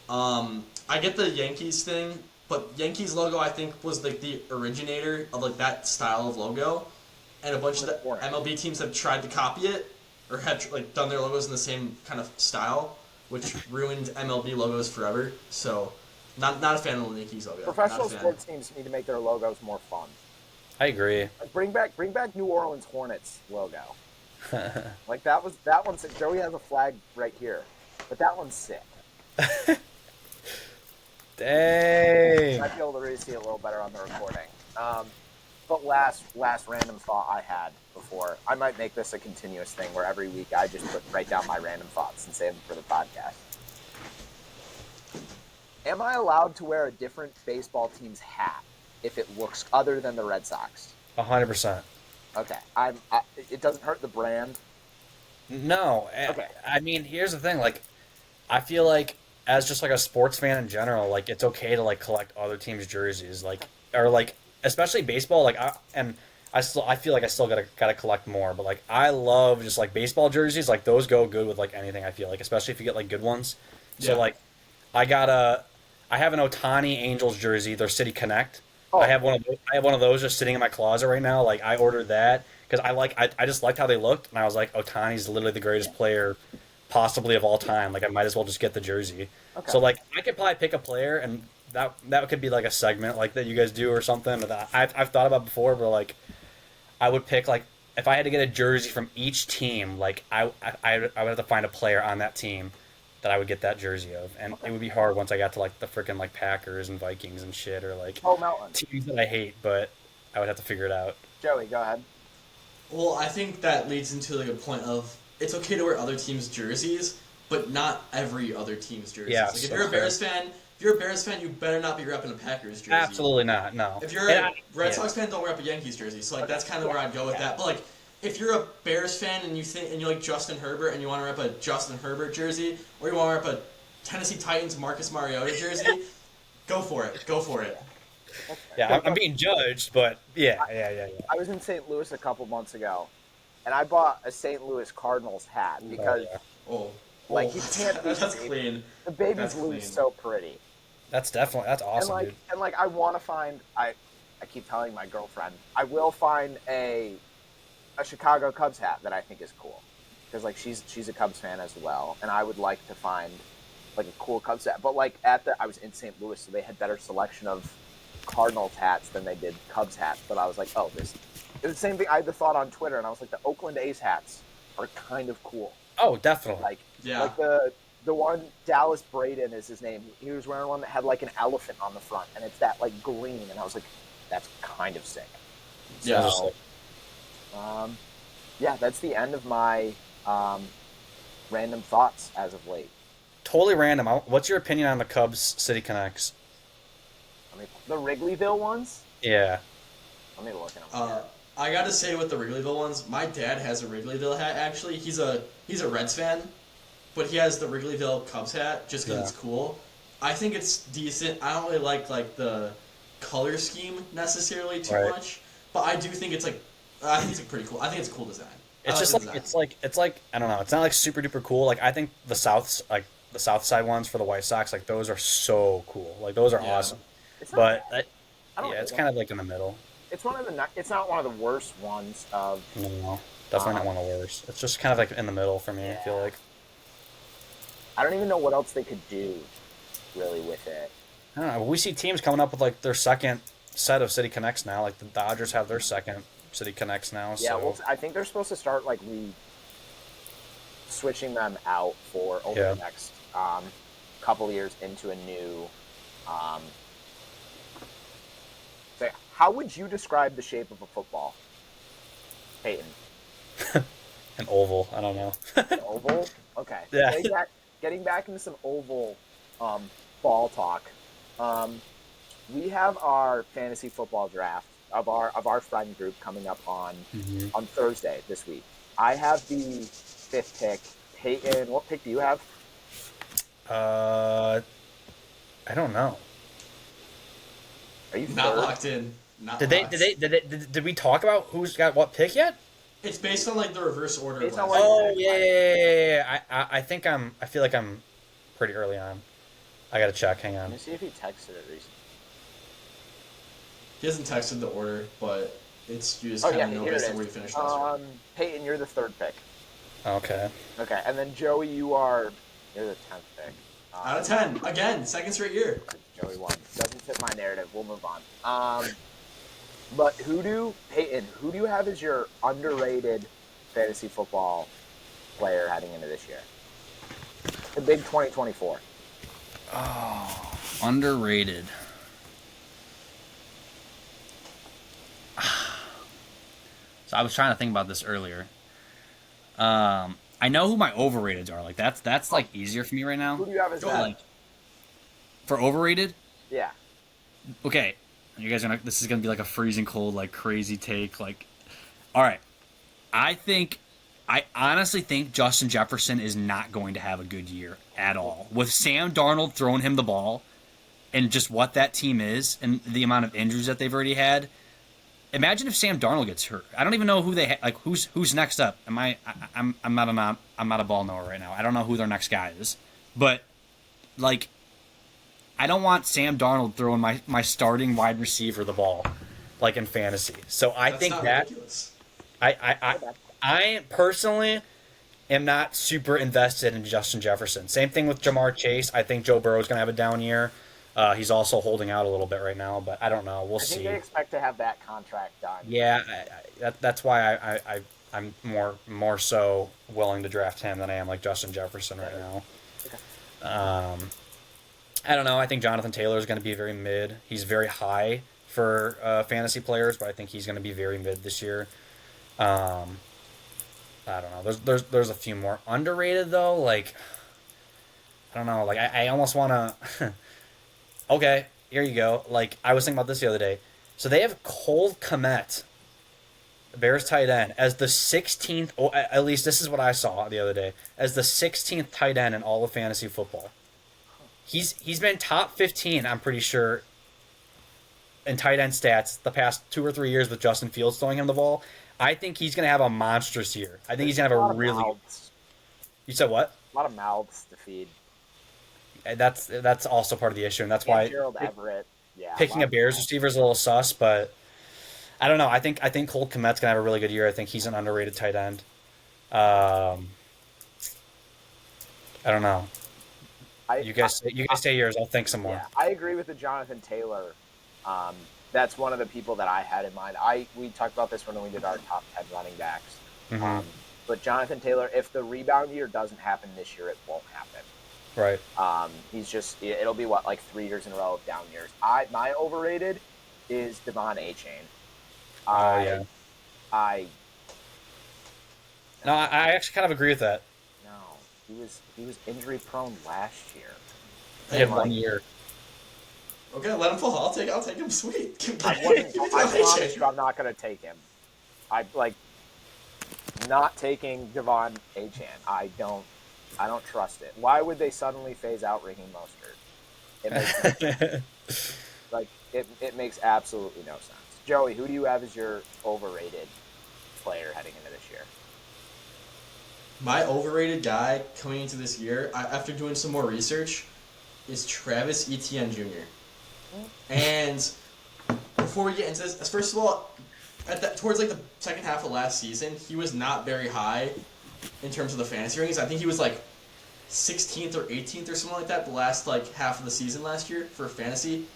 B: I get the Yankees thing, but Yankees logo I think was like the originator of like that style of logo, and a bunch of the MLB teams have tried to copy it or have like done their logos in the same kind of style, which ruined MLB logos forever. So, not a fan of the Yankees logo.
A: Professional sports teams need to make their logos more fun.
C: I agree.
A: Like bring back New Orleans Hornets logo. Like that one's sick. Joey has a flag right here, but that one's sick.
C: Dang.
A: I might be able to really see it a little better on the recording. But last random thought I had before, I might make this a continuous thing where every week I just write down my random thoughts and save them for the podcast. Am I allowed to wear a different baseball team's hat if it looks other than the Red Sox?
C: 100%.
A: Okay, it doesn't hurt the brand.
C: No.
A: Okay.
C: I mean, here's the thing. Like, I feel like as just like a sports fan in general, like it's okay to like collect other teams' jerseys, like or like especially baseball. Like I feel like I still gotta collect more, but like I love just like baseball jerseys. Like those go good with like anything. I feel like, especially if you get like good ones. So like I have an Ohtani Angels jersey. Their City Connect. Oh. I have one of those just sitting in my closet right now. Like I ordered that because I just liked how they looked, and I was like, Ohtani's literally the greatest player possibly of all time. Like I might as well just get the jersey. Okay. So like I could probably pick a player and that could be like a segment like that you guys do or something that I've thought about before, but like I would pick like if I had to get a jersey from each team, like I would have to find a player on that team that I would get that jersey of, and it would be hard once I got to like the freaking like Packers and Vikings and shit or like
A: Melton.
C: teams that I hate, but I would have to figure it out.
A: Joey, go ahead.
B: Well, I think that leads into like a point of it's okay to wear other teams' jerseys, but not every other team's jerseys.
C: Yeah,
B: like if
C: so
B: you're a
C: fair.
B: Bears fan, you better not be repping a Packers jersey.
C: Absolutely not. No.
B: If you're a Red Sox fan, don't wear up a Yankees jersey. So like that's kind of where I'd go with that. But like if you're a Bears fan and you like Justin Herbert and you want to rep a Justin Herbert jersey, or you want to rep a Tennessee Titans Marcus Mariota jersey, go for it. Go for it.
C: Yeah, I'm being judged, but yeah.
A: I was in St. Louis a couple months ago, and I bought a St. Louis Cardinals hat because, like, you can't.
B: That's clean.
A: The baby's
B: That's
A: blue
B: clean.
A: is so pretty.
C: That's awesome, dude.
A: And like, I want to find. I keep telling my girlfriend I will find a Chicago Cubs hat that I think is cool, because like she's a Cubs fan as well, and I would like to find like a cool Cubs hat. But like I was in St. Louis, so they had better selection of Cardinals hats than they did Cubs hats. But I was like, it was the same thing. I had the thought on Twitter, and I was like, the Oakland A's hats are kind of cool.
C: Oh, definitely.
A: Like the one Dallas Braden is his name. He was wearing one that had like an elephant on the front, and it's that like green, and I was like, that's kind of sick.
B: Yeah.
A: So, that's the end of my random thoughts as of late.
C: Totally random. What's your opinion on the Cubs City Connects?
A: The Wrigleyville ones?
C: Yeah.
A: Let me look at them.
B: I gotta say with the Wrigleyville ones, my dad has a Wrigleyville hat. Actually, he's a Reds fan, but he has the Wrigleyville Cubs hat just because it's cool. I think it's decent. I don't really like the color scheme necessarily too much, but I do think it's pretty cool. I think it's a cool design.
C: It's just like it's like I don't know. It's not like super duper cool. Like I think the South side ones for the White Sox, like those are so cool. Like those are awesome.
A: It's
C: kind of like in the middle.
A: It's it's not one of the worst ones of.
C: No, definitely not one of the worst. It's just kind of like in the middle for me.
A: Yeah.
C: I feel like.
A: I don't even know what else they could do, really, with it.
C: I don't know. We see teams coming up with like their second set of City Connects now. Like the Dodgers have their second City Connects now.
A: Yeah,
C: so.
A: well, I think they're supposed to start like switching them out for over the next couple years into a new. So how would you describe the shape of a football, Peyton?
C: An oval. I don't know.
A: An oval? Okay.
C: Yeah.
A: Getting back into some oval ball talk. We have our fantasy football draft of our friend group coming up on Thursday this week. I have the 5th pick. Peyton, what pick do you have?
C: I don't know.
A: Are you
B: not
A: third?
B: locked in?
C: Did we talk about who's got what pick yet?
B: It's based on like the reverse order.
A: Based
B: of
A: on
B: last
A: what-
B: year.
C: Yeah. I feel like I'm pretty early on. I gotta check. Hang
A: Let
C: on.
A: me see if he texted it recently.
B: He hasn't texted the order, but you just kind of know
A: here
B: based
A: it
B: on where
A: is.
B: you finished last year.
A: Peyton, you're the 3rd pick.
C: Okay.
A: Okay, and then Joey, you're the 10th pick.
B: Out of 10, again, second straight year.
A: Joey won. Doesn't fit my narrative. We'll move on. But Peyton, who do you have as your underrated fantasy football player heading into this year? The big 2024.
E: Oh, underrated. So I was trying to think about this earlier. I know who my overrateds are. Like that's like easier for me right now.
A: Who do you have as
B: Go
A: that?
B: ahead.
E: For overrated,
A: Yeah.
E: okay. You guys are this is gonna be like a freezing cold, like crazy take. Like, all right. I honestly think Justin Jefferson is not going to have a good year at all. With Sam Darnold throwing him the ball, and just what that team is, and the amount of injuries that they've already had. Imagine if Sam Darnold gets hurt. I don't even know who who's next up. I'm not a ball knower right now. I don't know who their next guy is, but like, I don't want Sam Darnold throwing my starting wide receiver the ball, like in fantasy. So
B: That's
E: think
B: not
E: that
B: ridiculous.
C: I personally am not super invested in Justin Jefferson. Same thing with Jamar Chase. I think Joe Burrow's gonna have a down year. He's also holding out a little bit right now, but I don't know. We'll
A: I think
C: see.
A: they expect to have that contract done.
C: Yeah, that's why I'm more so willing to draft him than I am like Justin Jefferson right now. I don't know. I think Jonathan Taylor is going to be very mid. He's very high for fantasy players, but I think he's going to be very mid this year. I don't know. There's a few more underrated though. Like I don't know. Like I almost want to. Okay, here you go. Like I was thinking about this the other day. So they have Cole Kmet, Bears tight end, as the 16th. Oh, at least this is what I saw the other day, as the 16th tight end in all of fantasy football. He's been top 15, I'm pretty sure, in tight end stats the past 2 or 3 years with Justin Fields throwing him the ball. I think he's gonna have a monstrous year. I think he's gonna have a really.
A: Mouths.
C: You said what?
A: A lot of mouths to feed.
C: That's also part of the issue, and that's
A: And
C: why
A: Gerald Everett. Yeah.
C: picking a Bears receiver is a little sus. But I don't know. I think Cole Kmet's gonna have a really good year. I think he's an underrated tight end. I don't know. You guys say yours. I'll think some more.
A: Yeah, I agree with the Jonathan Taylor. That's one of the people that I had in mind. We talked about this when we did our top 10 running backs.
C: Mhm.
A: But Jonathan Taylor, if the rebound year doesn't happen this year, it won't happen.
C: Right.
A: It'll be like 3 years in a row of down years. My overrated is Devon Achane.
C: Oh yeah. No, I actually kind of agree with that.
A: No, he was injury prone last year.
C: He had 1 year.
B: Okay, let him fall. I'll take him. Sweet.
A: I promise you, I'm not going to take him. Not taking Devon Achane. I don't trust it. Why would they suddenly phase out Raheem Mostert? It makes it makes absolutely no sense. Joey, who do you have as your overrated player heading into this year?
B: My overrated guy coming into this year, after doing some more research, is Travis Etienne Jr. And before we get into this, first of all, towards like the second half of last season, he was not very high in terms of the fantasy rankings. I think he was like 16th or 18th or something like that the last like half of the season last year for fantasy,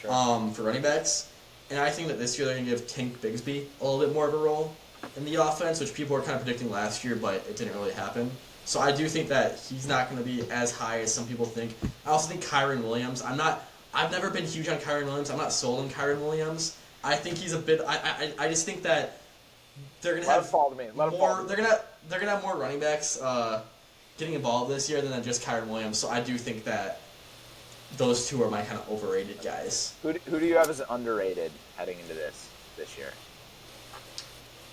A: Sure.
B: for running backs. And I think that this year they're going to give Tank Bigsby a little bit more of a role in the offense, which people were kind of predicting last year, but it didn't really happen. So I do think that he's not going to be as high as some people think. I also think Kyron Williams. I've never been huge on Kyron Williams. I'm not sold on Kyron Williams. I think he's a bit. I just think that they're gonna have
A: fall to me.
B: more. They're gonna have more running backs getting involved this year than just Kyron Williams. So I do think that those two are my kind of overrated guys.
A: Who do you have as underrated heading into this year?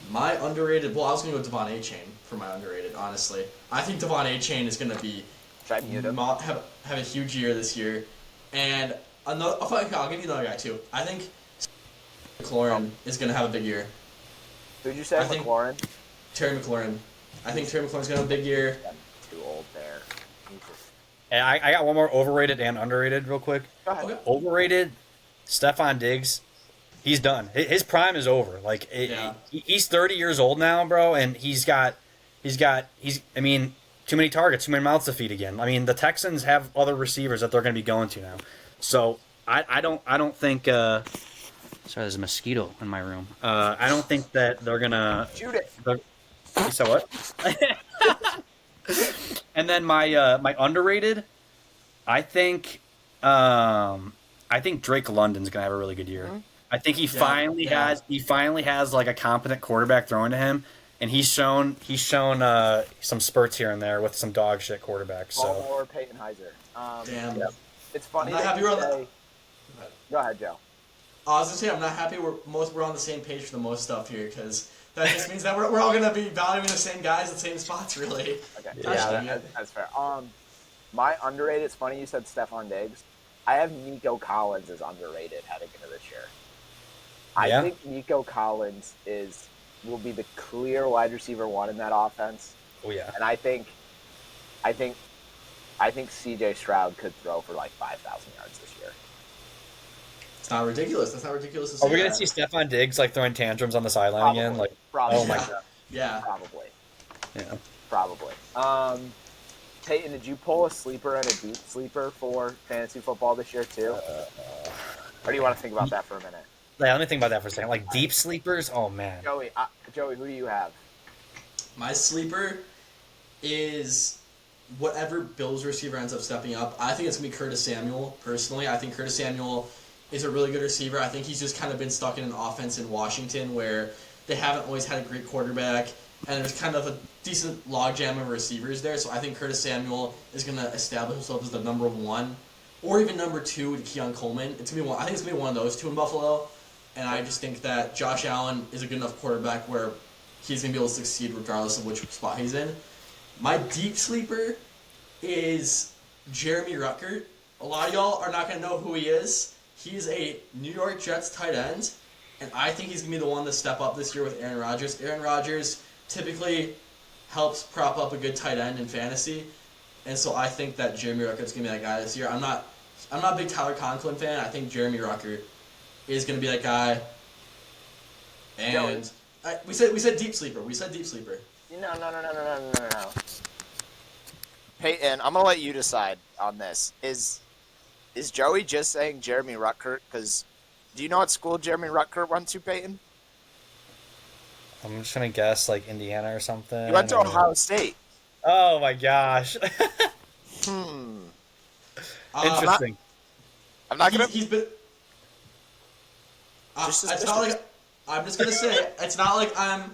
B: My underrated. Well, I was gonna go Devon Achane for my underrated. Honestly, I think Devon Achane is gonna be
A: Should I mute him?
B: have a huge year this year, and another. I'll give you another guy too. I think McLaurin is going to have a big year.
A: Who'd you say, McLaurin?
B: Terry McLaurin. I think Terry McLaurin's going to have a big year.
A: I'm too old there.
C: And I got one more overrated and underrated real quick.
A: Go ahead.
B: Okay.
C: Overrated, Stephon Diggs. He's done. His prime is over. Like he's 30 years old now, bro, and he's I mean, too many targets, too many mouths to feed again. I mean, the Texans have other receivers that they're going to be going to now. So I don't think. Sorry, there's a mosquito in my room. I don't think that they're gonna
A: Shoot it.
C: You said what? And then my underrated, I think Drake London's gonna have a really good year.
A: Mm-hmm.
C: I think he finally has like a competent quarterback throwing to him, and he's shown some spurts here and there with some dog shit quarterbacks. So
A: Or Peyton Heiser.
B: Damn.
A: Yeah. It's funny.
B: I'm not
A: that
B: happy
A: you
B: we're on
A: say- Go ahead, Joe.
B: I was gonna say I'm not happy we're on the same page for the most stuff here because that just means that we're all gonna be valuing the same guys at the same spots really.
A: Okay.
B: Yeah.
A: Yeah, that's fair. My underrated. It's funny you said Stephon Diggs. I have Nico Collins as underrated heading into this year. I think Nico Collins will be the clear wide receiver one in that offense.
C: oh yeah.
A: And I think C.J. Stroud could throw for like 5,000 yards this year.
B: It's not ridiculous. That's not ridiculous to say.
C: Are we gonna
B: that.
C: see Stephon Diggs like throwing tantrums on the sideline again? Like
A: Probably.
C: oh my god.
B: Yeah.
A: Probably.
C: Yeah.
A: Probably. Peyton, did you pull a sleeper and a deep sleeper for fantasy football this year too? Or do you want to think about that for a minute?
C: Yeah, let me think about that for a second. Like deep sleepers. Oh man.
A: Joey, who do you have?
B: My sleeper is whatever Bills receiver ends up stepping up. I think it's going to be Curtis Samuel, personally. I think Curtis Samuel is a really good receiver. I think he's just kind of been stuck in an offense in Washington where they haven't always had a great quarterback, and there's kind of a decent logjam of receivers there. So I think Curtis Samuel is going to establish himself as the number one, or even number two with Keon Coleman. It's gonna be one. I think it's going to be one of those two in Buffalo, and I just think that Josh Allen is a good enough quarterback where he's going to be able to succeed regardless of which spot he's in. My deep sleeper is Jeremy Ruckert. A lot of y'all are not going to know who he is. He's a New York Jets tight end, and I think he's going to be the one to step up this year with Aaron Rodgers. Aaron Rodgers typically helps prop up a good tight end in fantasy, and so I think that Jeremy Ruckert's going to be that guy this year. I'm not a big Tyler Conklin fan. I think Jeremy Ruckert is going to be that guy. And we said deep sleeper. We said deep sleeper.
A: No. Peyton, I'm gonna let you decide on this. Is Joey just saying Jeremy Ruckert? Because do you know what school Jeremy Ruckert went to, Peyton?
C: I'm just gonna guess like Indiana or something.
A: He went to Ohio State.
C: Oh my gosh. Interesting.
A: I'm not gonna.
B: He's been. It's not like I'm just gonna say. It's not like I'm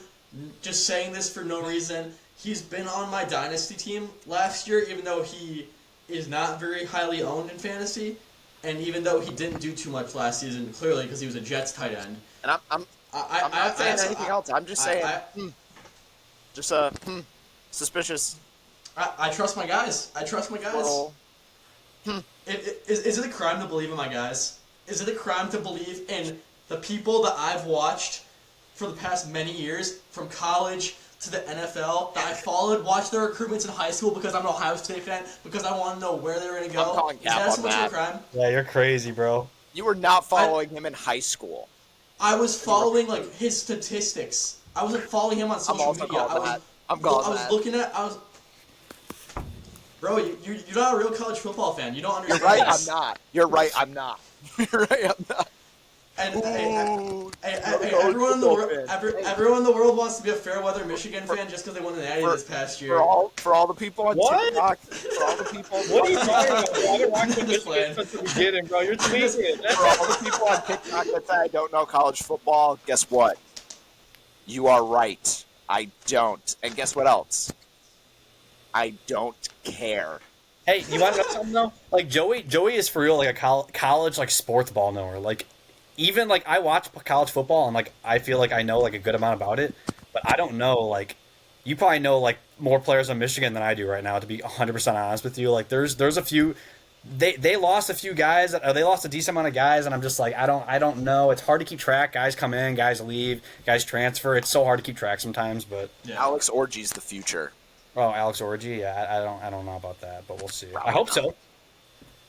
B: just saying this for no reason. He's been on my dynasty team last year, even though he is not very highly owned in fantasy, and even though he didn't do too much last season, clearly because he was a Jets tight end.
A: And I'm not saying anything else. I'm just saying, suspicious.
B: I trust my guys.
A: Little,
B: Is it a crime to believe in my guys? Is it a crime to believe in the people that I've watched for the past many years, from college to the NFL, that I watched their recruitments in high school because I'm an Ohio State fan, because I want to know where they're going to go?
A: I'm calling cap
B: Is that so
A: on
B: much of
A: that.
B: a crime?
C: Yeah, you're crazy, bro.
A: You were not following him in high school.
B: I was following like his statistics. I wasn't following him on social media. I was looking at. Bro, you're not a real college football fan. You don't understand.
A: You're right.
B: this.
A: I'm not. You're right. I'm not. You're right. I'm not.
B: And everyone in the world wants to be a fair weather Michigan fan just because they won the Natty this past year.
A: For all the people on TikTok, for all the people.
C: What are you talking about? I've been watching Michigan since the beginning, bro. You're tweaking.
A: For all the people on TikTok that say I don't know college football, guess what? You are right. I don't. And guess what else? I don't care.
C: Hey, you want to know something though? Like Joey is for real like a college like sports ball knower. Like even like I watch college football and like I feel like I know like a good amount about it, but I don't know like you probably know like more players on Michigan than I do right now. To be 100% honest with you, like there's a few. They lost a few guys. They lost a decent amount of guys, and I'm just like I don't know. It's hard to keep track. Guys come in, guys leave, guys transfer. It's so hard to keep track sometimes. But
B: Yeah.
A: Alex Orgy's the future.
C: oh, Alex Orgy, yeah, I don't know about that, but we'll see.
A: Probably
C: I hope
A: not.
C: so.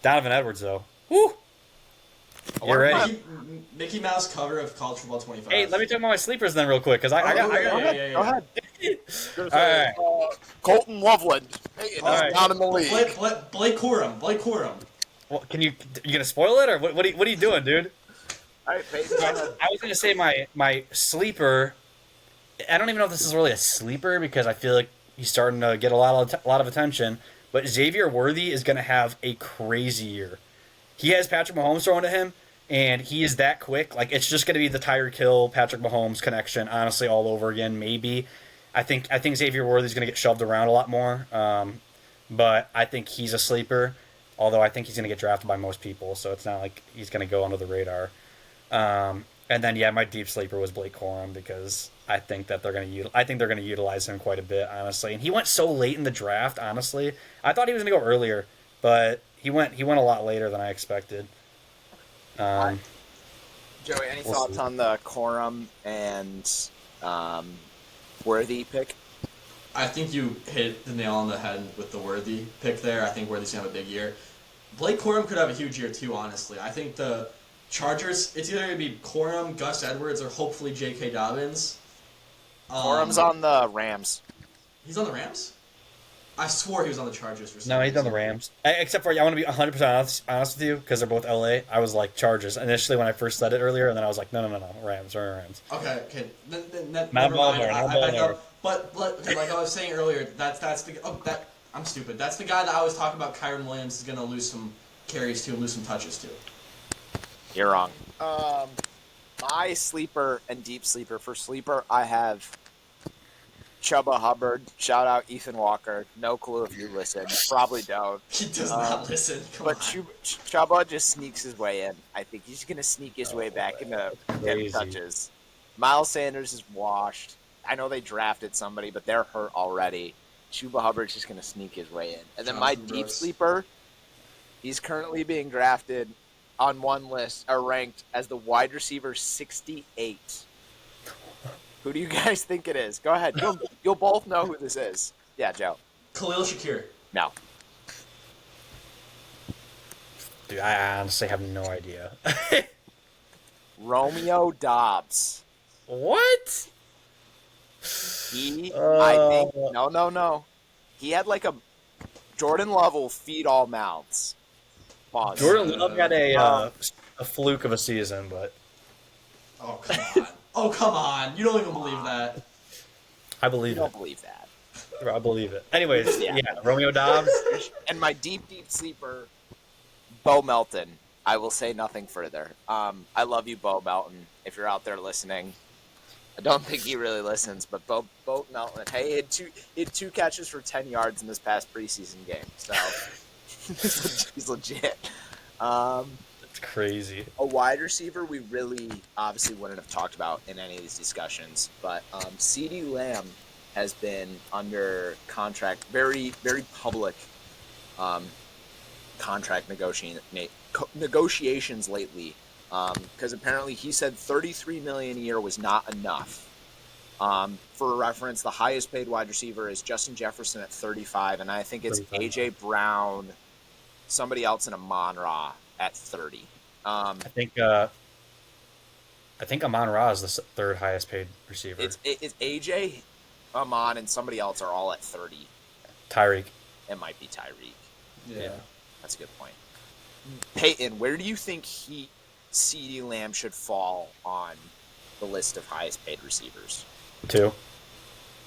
C: Donovan Edwards though. Woo! You ready?
B: Mickey Mouse cover of College Football 25.
C: Hey, let me talk about my sleepers then real quick because I got.
B: Yeah.
A: Go ahead.
C: All right.
A: Colton Loveland. Hey,
C: All right.
A: not in the league.
B: Blake Corum.
C: Well, you gonna spoil it or what are you doing, dude?
A: All right, Peyton, go ahead.
C: I was gonna say my sleeper. I don't even know if this is really a sleeper because I feel like he's starting to get a lot of attention. But Xavier Worthy is gonna have a crazy year. He has Patrick Mahomes thrown to him, and he is that quick. Like it's just gonna be the Tyreek Hill, Patrick Mahomes connection, honestly, all over again. Maybe. I think Xavier Worthy's gonna get shoved around a lot more. But I think he's a sleeper. Although I think he's gonna get drafted by most people, so it's not like he's gonna go under the radar. And then my deep sleeper was Blake Corum because I think that they're gonna utilize him quite a bit, honestly. And he went so late in the draft, honestly. I thought he was gonna go earlier, but he went a lot later than I expected.
A: Joey, any
C: We'll
A: thoughts
C: see.
A: on the Corum and Worthy pick?
B: I think you hit the nail on the head with the Worthy pick there. I think Worthy's going to have a big year. Blake Corum could have a huge year too, honestly. I think the Chargers, it's either going to be Corum, Gus Edwards, or hopefully J.K. Dobbins.
A: Corum's on the Rams.
B: He's on the Rams? I swore he was on the Chargers for some
C: No, he's on the
B: reason.
C: Rams. Except for, I want to be 100% honest with you, because they're both LA. I was like Chargers initially when I first said it earlier, and then I was like, no, Rams, Rams.
B: Okay. Then
C: Not
B: never mind.
C: Baltimore, not
B: I
C: Baltimore.
B: thought, but like I was saying earlier, that's the I'm stupid. That's the guy that I was talking about. Kyron Williams is gonna lose some carries to and lose some touches to.
A: You're wrong. My sleeper and deep sleeper. For sleeper, I have Chuba Hubbard. Shout out Ethan Walker. No clue if you listen. Probably don't.
B: He does not listen. Come
A: But
B: on.
A: Chuba just sneaks his way in. I think he's going to sneak his way back into getting
C: Crazy.
A: touches. Miles Sanders is washed. I know they drafted somebody, but they're hurt already. Chuba Hubbard's just going to sneak his way in. And then my
B: Jonathan
A: deep
B: Brooks.
A: sleeper, he's currently being drafted on one list, or ranked as the wide receiver 68. Who do you guys think it is? Go ahead. You'll both know who this is. Yeah, Joe.
B: Khalil Shakir.
A: No.
C: Dude, I honestly have no idea.
A: Romeo Dobbs.
C: What?
A: I think no. He had like a Jordan Love will feed all mouths. Pause.
C: Jordan Love got a fluke of a season, but
B: Oh come on. Oh come on. You don't even believe that.
C: I
A: You
C: believe
A: don't
C: it.
A: believe that.
C: I believe it. Anyways,
A: Yeah.
C: yeah, Romeo Dobbs.
A: And my deep sleeper, Bo Melton. I will say nothing further. I love you, Bo Melton. If you're out there listening, I don't think he really listens, but Bo Melton. Hey, he had two catches for 10 yards in this past preseason game, so he's legit.
C: That's crazy.
A: A wide receiver we really obviously wouldn't have talked about in any of these discussions, but CeeDee Lamb has been under contract, very, very public contract negotiations lately, because apparently he said $33 million a year was not enough. For reference, the highest paid wide receiver is Justin Jefferson at 35, and I think it's
C: 35.
A: AJ Brown, somebody else in Amon-Ra at 30.
C: I think Amon-Ra is the third highest paid receiver.
A: It's AJ, Amon, and somebody else are all at 30.
C: Tyreek.
A: It might be Tyreek.
B: Yeah.
A: That's a good point. Peyton, where do you think CeeDee Lamb should fall on the list of highest paid receivers?
C: 2.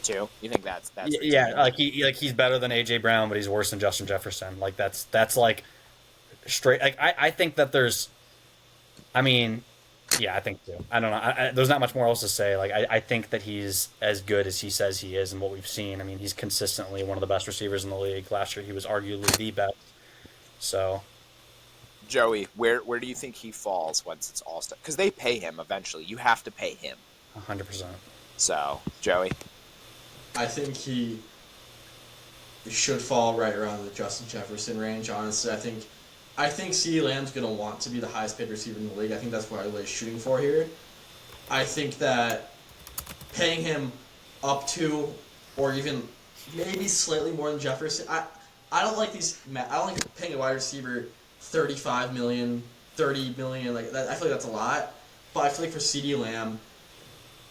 A: 2? You think that's
C: Yeah, like he's better than AJ Brown, but he's worse than Justin Jefferson. Like that's like straight. Like I think that there's. I mean, yeah, I think 2. I don't know. There's not much more else to say. Like I think that he's as good as he says he is, and what we've seen. I mean, he's consistently one of the best receivers in the league. Last year, he was arguably the best. So.
A: Joey, where do you think he falls once it's all stuff? Because they pay him eventually. You have to pay him.
C: 100%.
A: So, Joey.
B: I think he should fall right around the Justin Jefferson range, honestly. I think CeeDee Lamb's going to want to be the highest paid receiver in the league. I think that's what everybody's shooting for here. I think that paying him up to, or even maybe slightly more than Jefferson, I don't like paying a wide receiver $35 million, $30 million, like that. I feel like that's a lot. But I feel like for CeeDee Lamb,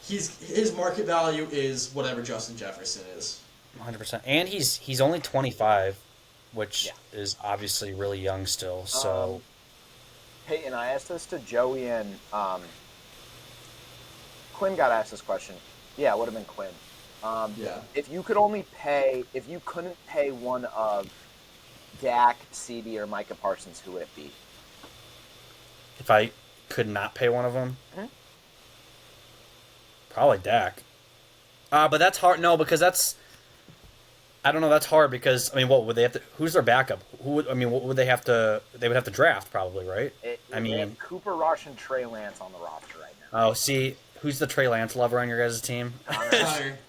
B: his market value is whatever Justin Jefferson is.
C: 100%. And he's only 25, which is obviously really young still. So
A: Peyton, I asked this to Joey and Quinn got asked this question. Yeah, it would have been Quinn. If you couldn't pay one of Dak, CD, or Micah Parsons, who would it be?
C: if I could not pay one of them, probably Dak. But that's hard. No, because I don't know. That's hard because I mean, what would they have to? Who's their backup? What would they have to? They would have to draft probably, right?
A: They have Cooper Rush and Trey Lance on the roster right now.
C: Oh, see, who's the Trey Lance lover on your guys' team?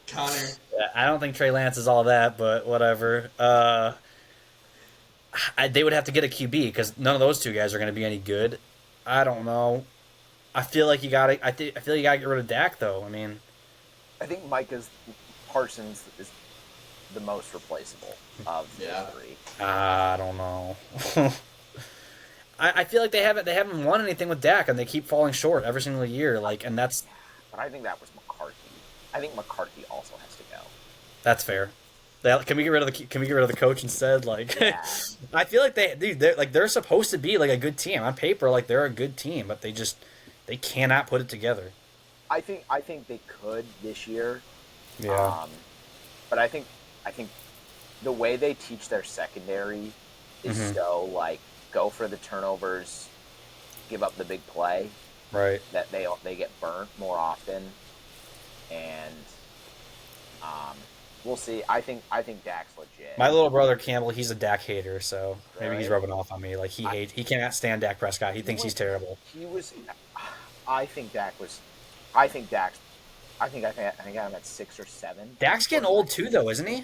B: Connor.
C: I don't think Trey Lance is all that, but whatever. They would have to get a QB because none of those two guys are going to be any good. I don't know. I feel like you got to. I feel like you got to get rid of Dak though. I mean,
A: I think Micah Parsons is the most replaceable of the three.
C: I don't know. I feel like they haven't won anything with Dak, and they keep falling short every single year. And that's.
A: But I think that was McCarthy. I think McCarthy also has to go.
C: That's fair. Can we get rid of the coach instead? Like,
A: Yeah.
C: I feel like they're supposed to be like a good team on paper. Like they're a good team, but they cannot put it together.
A: I think they could this year.
C: Yeah.
A: But I think the way they teach their secondary is so like go for the turnovers, give up the big play,
C: Right.
A: that they get burnt more often, and we'll see. I think Dak's legit.
C: My little brother Campbell, he's a Dak hater, so maybe he's
A: Right.
C: rubbing off on me. Like he cannot stand Dak Prescott. He thinks he's terrible.
A: He was. I think Dak was. I think Dak's. I think I'm at 6 or 7.
C: Dak's getting old too, though, isn't he?
A: I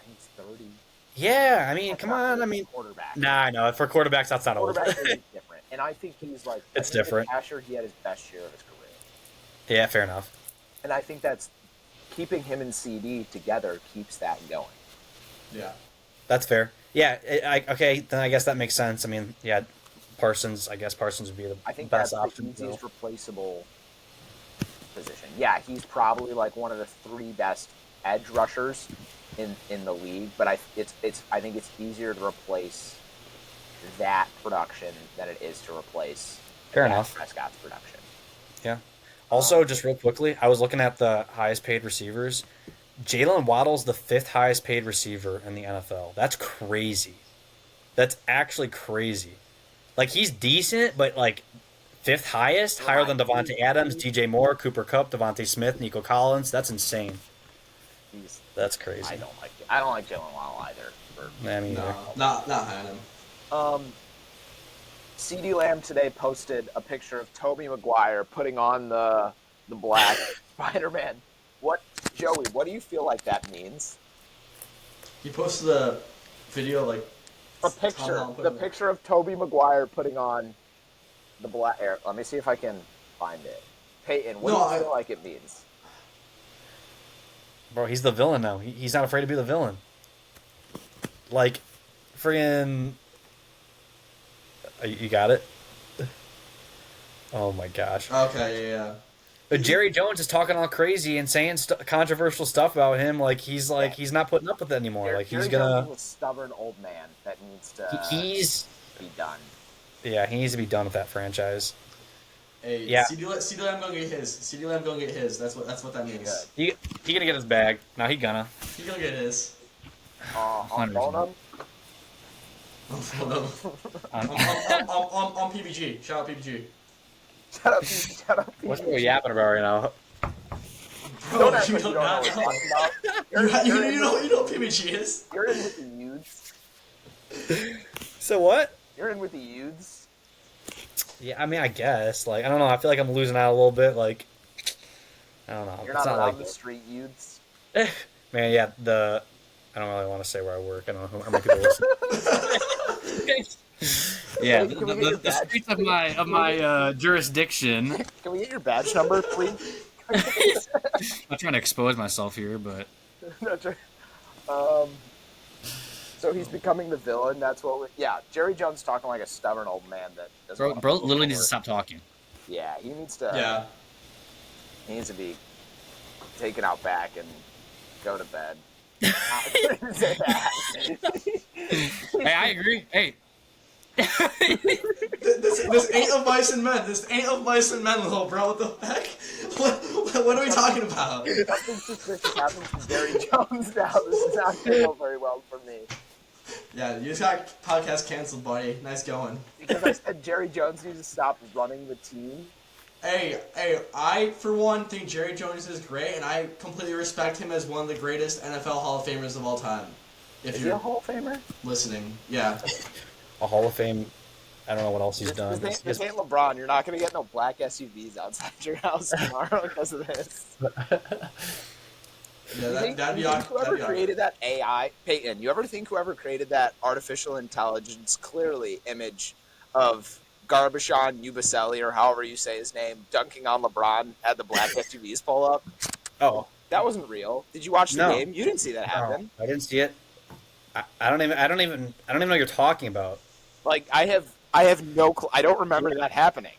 A: think he's 30.
C: Yeah, I mean, come on. I mean,
A: Quarterback.
C: nah, I know. For quarterbacks, that's not old.
A: Quarterback is different, and I think he's like.
C: It's
A: I think
C: different.
A: Asher, he had his best year of his career,
C: Yeah, fair enough.
A: and I think that's keeping him and CD together keeps that going.
B: Yeah.
C: That's fair. Yeah. Okay, then I guess that makes sense. I mean, yeah, Parsons. I guess Parsons would be the
A: I think
C: best
A: that's
C: option.
A: the easiest replaceable position. Yeah, he's probably like one of the 3 best edge rushers in the league, but I think it's easier to replace that production than it is to replace
C: Fair
A: Dak
C: enough.
A: Prescott's production.
C: Yeah. Also, just real quickly, I was looking at the highest paid receivers. Jalen Waddle's the 5th highest paid receiver in the NFL. That's crazy. That's actually crazy. Like, he's decent, but like 5th highest, higher than Devontae Adams, DJ Moore, Cooper Kupp, Devontae Smith, Nico Collins. That's insane. That's crazy.
A: I don't like Jalen Waddle either.
C: I mean,
B: No, not high on him.
A: CD Lamb today posted a picture of Tobey Maguire putting on the black Spider-Man. Joey, what do you feel like that means?
B: He posted a video like
A: The picture of Tobey Maguire putting on the black. Let me see if I can find it. Peyton, what do you feel like it means?
C: bro, he's the villain now. He's not afraid to be the villain. Like, friggin'. You got it? Oh my gosh.
B: Okay, yeah.
C: But Jerry Jones is talking all crazy and saying controversial stuff about him. Like he's not putting up with it anymore. Like he's
A: Jerry Jones is a stubborn old man that needs to be done.
C: Yeah, he needs to be done with that franchise.
B: Hey,
C: yeah.
B: CD Lamb gonna get his. CD Lamb gonna get his. That's what that means.
C: He gonna get his bag. No, he gonna.
B: He gonna get his.
A: On Bonham?
B: On PBG. Shout out PBG.
A: Shut up, PBG.
C: What's we yapping about right now?
B: Bro,
A: Don't act
B: you
A: like you
B: don't
A: don't know
B: not
A: what
B: know.
A: you're talking about.
B: You know what PBG is?
A: You're in with the youths.
C: So what?
A: You're in with the youths.
C: Yeah, I mean, I guess. Like, I don't know. I feel like I'm losing out a little bit. Like, I don't know.
A: You're
C: It's
A: not
C: not
A: around
C: like
A: the street youths.
C: man. Yeah, I don't really want to say where I work. I don't know how many people listen. Yeah,
E: The streets of my jurisdiction.
A: Can we get your badge number, please?
E: I'm not trying to expose myself here, but
A: So he's becoming the villain. That's what. Jerry Jones talking like a stubborn old man that doesn't.
E: bro literally needs to stop talking.
A: Yeah, he needs to.
B: Yeah.
A: He needs to be taken out back and go to bed. Say that.
E: Hey, I agree. Hey,
B: This ain't of mice and men. This ain't of mice and men, little bro. What the heck? What are we talking about?
A: Something suspicious happened to Jerry Jones now. This is not going to go very well for me.
B: Yeah, you just got podcast canceled, buddy. Nice going.
A: Because I said Jerry Jones needs to stop running the team.
B: Hey, I, for one, think Jerry Jones is great, and I completely respect him as one of the greatest NFL Hall of Famers of all time. If
A: Is he
B: you're
A: a Hall of Famer?
B: listening, yeah.
C: A Hall of Fame. I don't know what else he's done.
A: This ain't LeBron. You're not going to get no black SUVs outside your house tomorrow because of this.
B: Yeah, that'd be
A: Whoever
B: that'd be
A: created that AI, Peyton, you ever think whoever created that artificial intelligence clearly image of Garbashon Ubaselli, or however you say his name, dunking on LeBron, had the black SUVs pull up?
C: Oh,
A: That wasn't real. Did you watch the
C: No.
A: game? You didn't see that happen.
C: I didn't see it. I don't even know what you're talking about.
A: Like I have no clue. I don't remember that happening.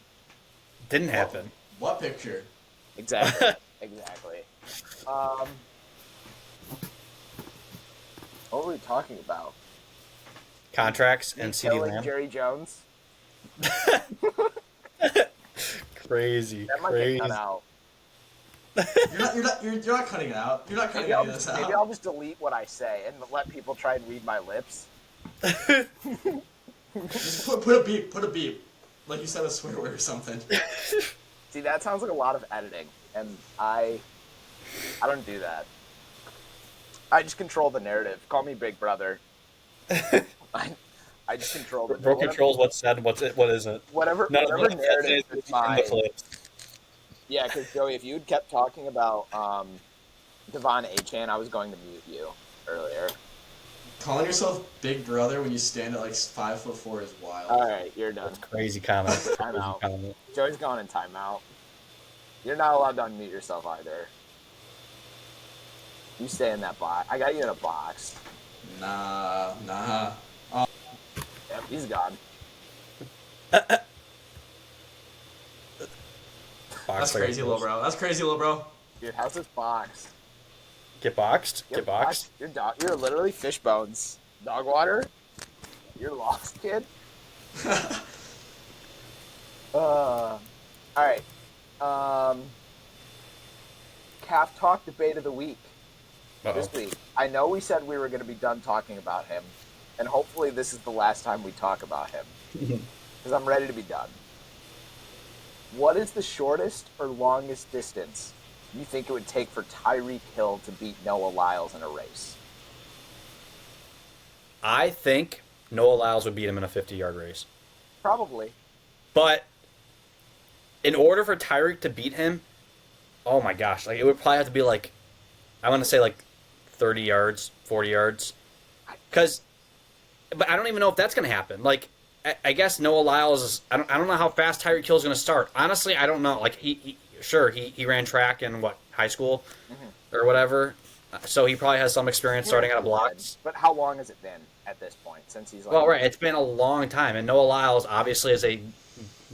C: Didn't happen.
B: What picture?
A: Exactly. Exactly. are we talking about?
C: Contracts and
A: Me
C: CD
A: killing
C: Lamb.
A: Jerry Jones?
C: Crazy,
A: That might
C: crazy.
A: get cut out.
B: You're not cutting it out. You're not cutting
A: Maybe
B: any of this
A: maybe
B: out.
A: I'll just delete what I say and let people try and read my lips.
B: Just put a beep. Put a beep. Like you said a swear word or something.
A: See, that sounds like a lot of editing, and I don't do that. I just control the narrative. Call me Big Brother. I just control the
C: Bro controls what's said, what isn't.
A: whatever
C: None of
A: whatever
C: what's
A: narrative
C: said
A: is
C: in the
A: mine.
C: clips.
A: Yeah, because Joey, if you'd kept talking about Devon Achan, I was going to mute you earlier.
B: Calling yourself Big Brother when you stand at like 5'4" is wild.
A: All right, you're done.
C: That's crazy comment.
A: I'm
C: Crazy
A: out.
C: comment.
A: Joey's gone in timeout. You're not allowed to unmute yourself either. You stay in that box. I got you in a box.
B: Nah.
A: Yep, he's gone.
B: That's crazy, little bro. That's crazy, little bro.
A: Dude, how's this box?
C: Get boxed. Get boxed.
A: You're literally fish bones. Dog water? You're lost, kid. Alright. Calf Talk debate of the week. This week. I know we said we were going to be done talking about him, and hopefully this is the last time we talk about him. Because I'm ready to be done. What is the shortest or longest distance you think it would take for Tyreek Hill to beat Noah Lyles in a race?
C: I think Noah Lyles would beat him in a 50-yard race.
A: Probably.
C: But in order for Tyreek to beat him, oh my gosh, like it would probably have to be like, I want to say like 30 yards, 40 yards. But I don't even know if that's going to happen. Like, I guess Noah Lyles is, I don't know how fast Tyreek Hill is going to start. Honestly, I don't know. Like, he ran track in high school or whatever. So he probably has some experience starting out of blocks.
A: But how long has it been at this point since he's like?
C: Well, right, it's been a long time, and Noah Lyles obviously is a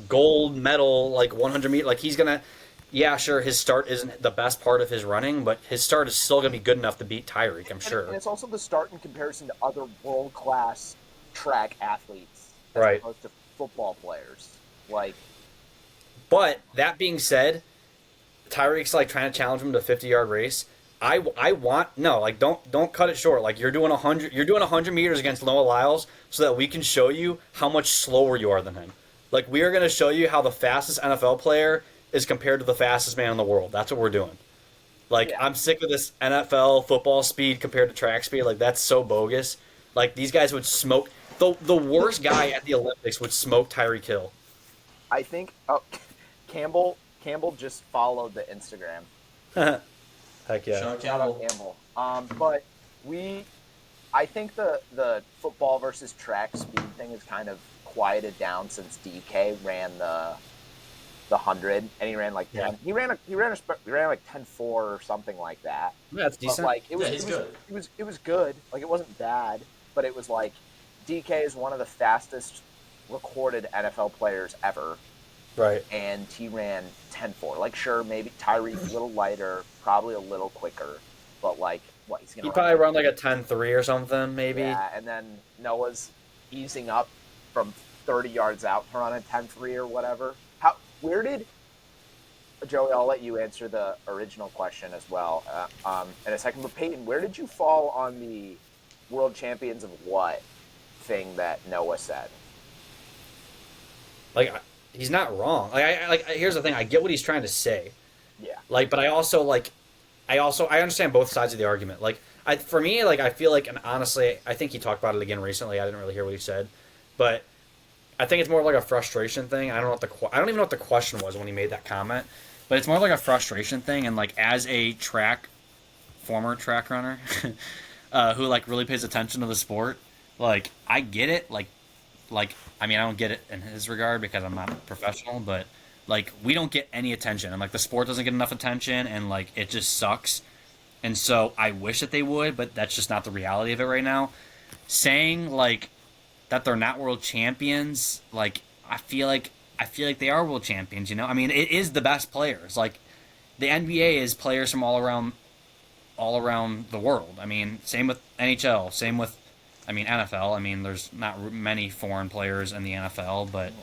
C: gold medal, like 100 meter. Like he's gonna, yeah, sure, his start isn't the best part of his running, but his start is still gonna be good enough to beat Tyreek, I'm sure.
A: And it's also the start in comparison to other world class track athletes, as
C: right?
A: Opposed to football players, like.
C: But that being said, Tyreek's like trying to challenge him to a 50-yard race. I want don't cut it short. Like you're doing 100 meters against Noah Lyles so that we can show you how much slower you are than him. Like we are going to show you how the fastest NFL player is compared to the fastest man in the world. That's what we're doing. Like yeah. I'm sick of this NFL football speed compared to track speed. Like that's so bogus. Like these guys would smoke the worst guy at the Olympics would smoke Tyreek Hill.
A: I think Campbell just followed the Instagram.
C: Heck yeah.
A: Shout out Campbell. But I think the football versus track speed thing is kind of quieted down since DK ran the 100 and he ran like 10. Yeah. He ran like 10.4 or something like that.
C: Yeah, that's decent.
A: But like
B: he's good.
A: It was good. Like it wasn't bad, but it was like DK is one of the fastest recorded NFL players ever.
C: Right.
A: And he ran 10.4. Like, sure, maybe Tyreek's a little lighter, probably a little quicker, but like, what he's gonna?
C: He'd probably run like a 10.3 or something, maybe.
A: Yeah, and then Noah's easing up from 30 yards out to run a 10.3 or whatever. Where did Joey? I'll let you answer the original question as well in a second. But Peyton, where did you fall on the world champions of what thing that Noah said?
C: Like. He's not wrong. Here's the thing. I get what he's trying to say.
A: Yeah.
C: Like, but I understand both sides of the argument. Like, for me, like, I feel like, and honestly, I think he talked about it again recently. I didn't really hear what he said, but I think it's more like a frustration thing. I don't even know what the question was when he made that comment, but it's more like a frustration thing. And like, as a former track runner, who like really pays attention to the sport, like, I get it. I mean, I don't get it in his regard because I'm not a professional, but, like, we don't get any attention. And, like, the sport doesn't get enough attention, and, like, it just sucks. And so I wish that they would, but that's just not the reality of it right now. Saying, like, that they're not world champions, like, I feel like they are world champions, you know? I mean, it is the best players. Like, the NBA is players from all around
E: all around the world. I mean, same with NHL, same with, NFL. I mean, there's not many foreign players in the NFL, but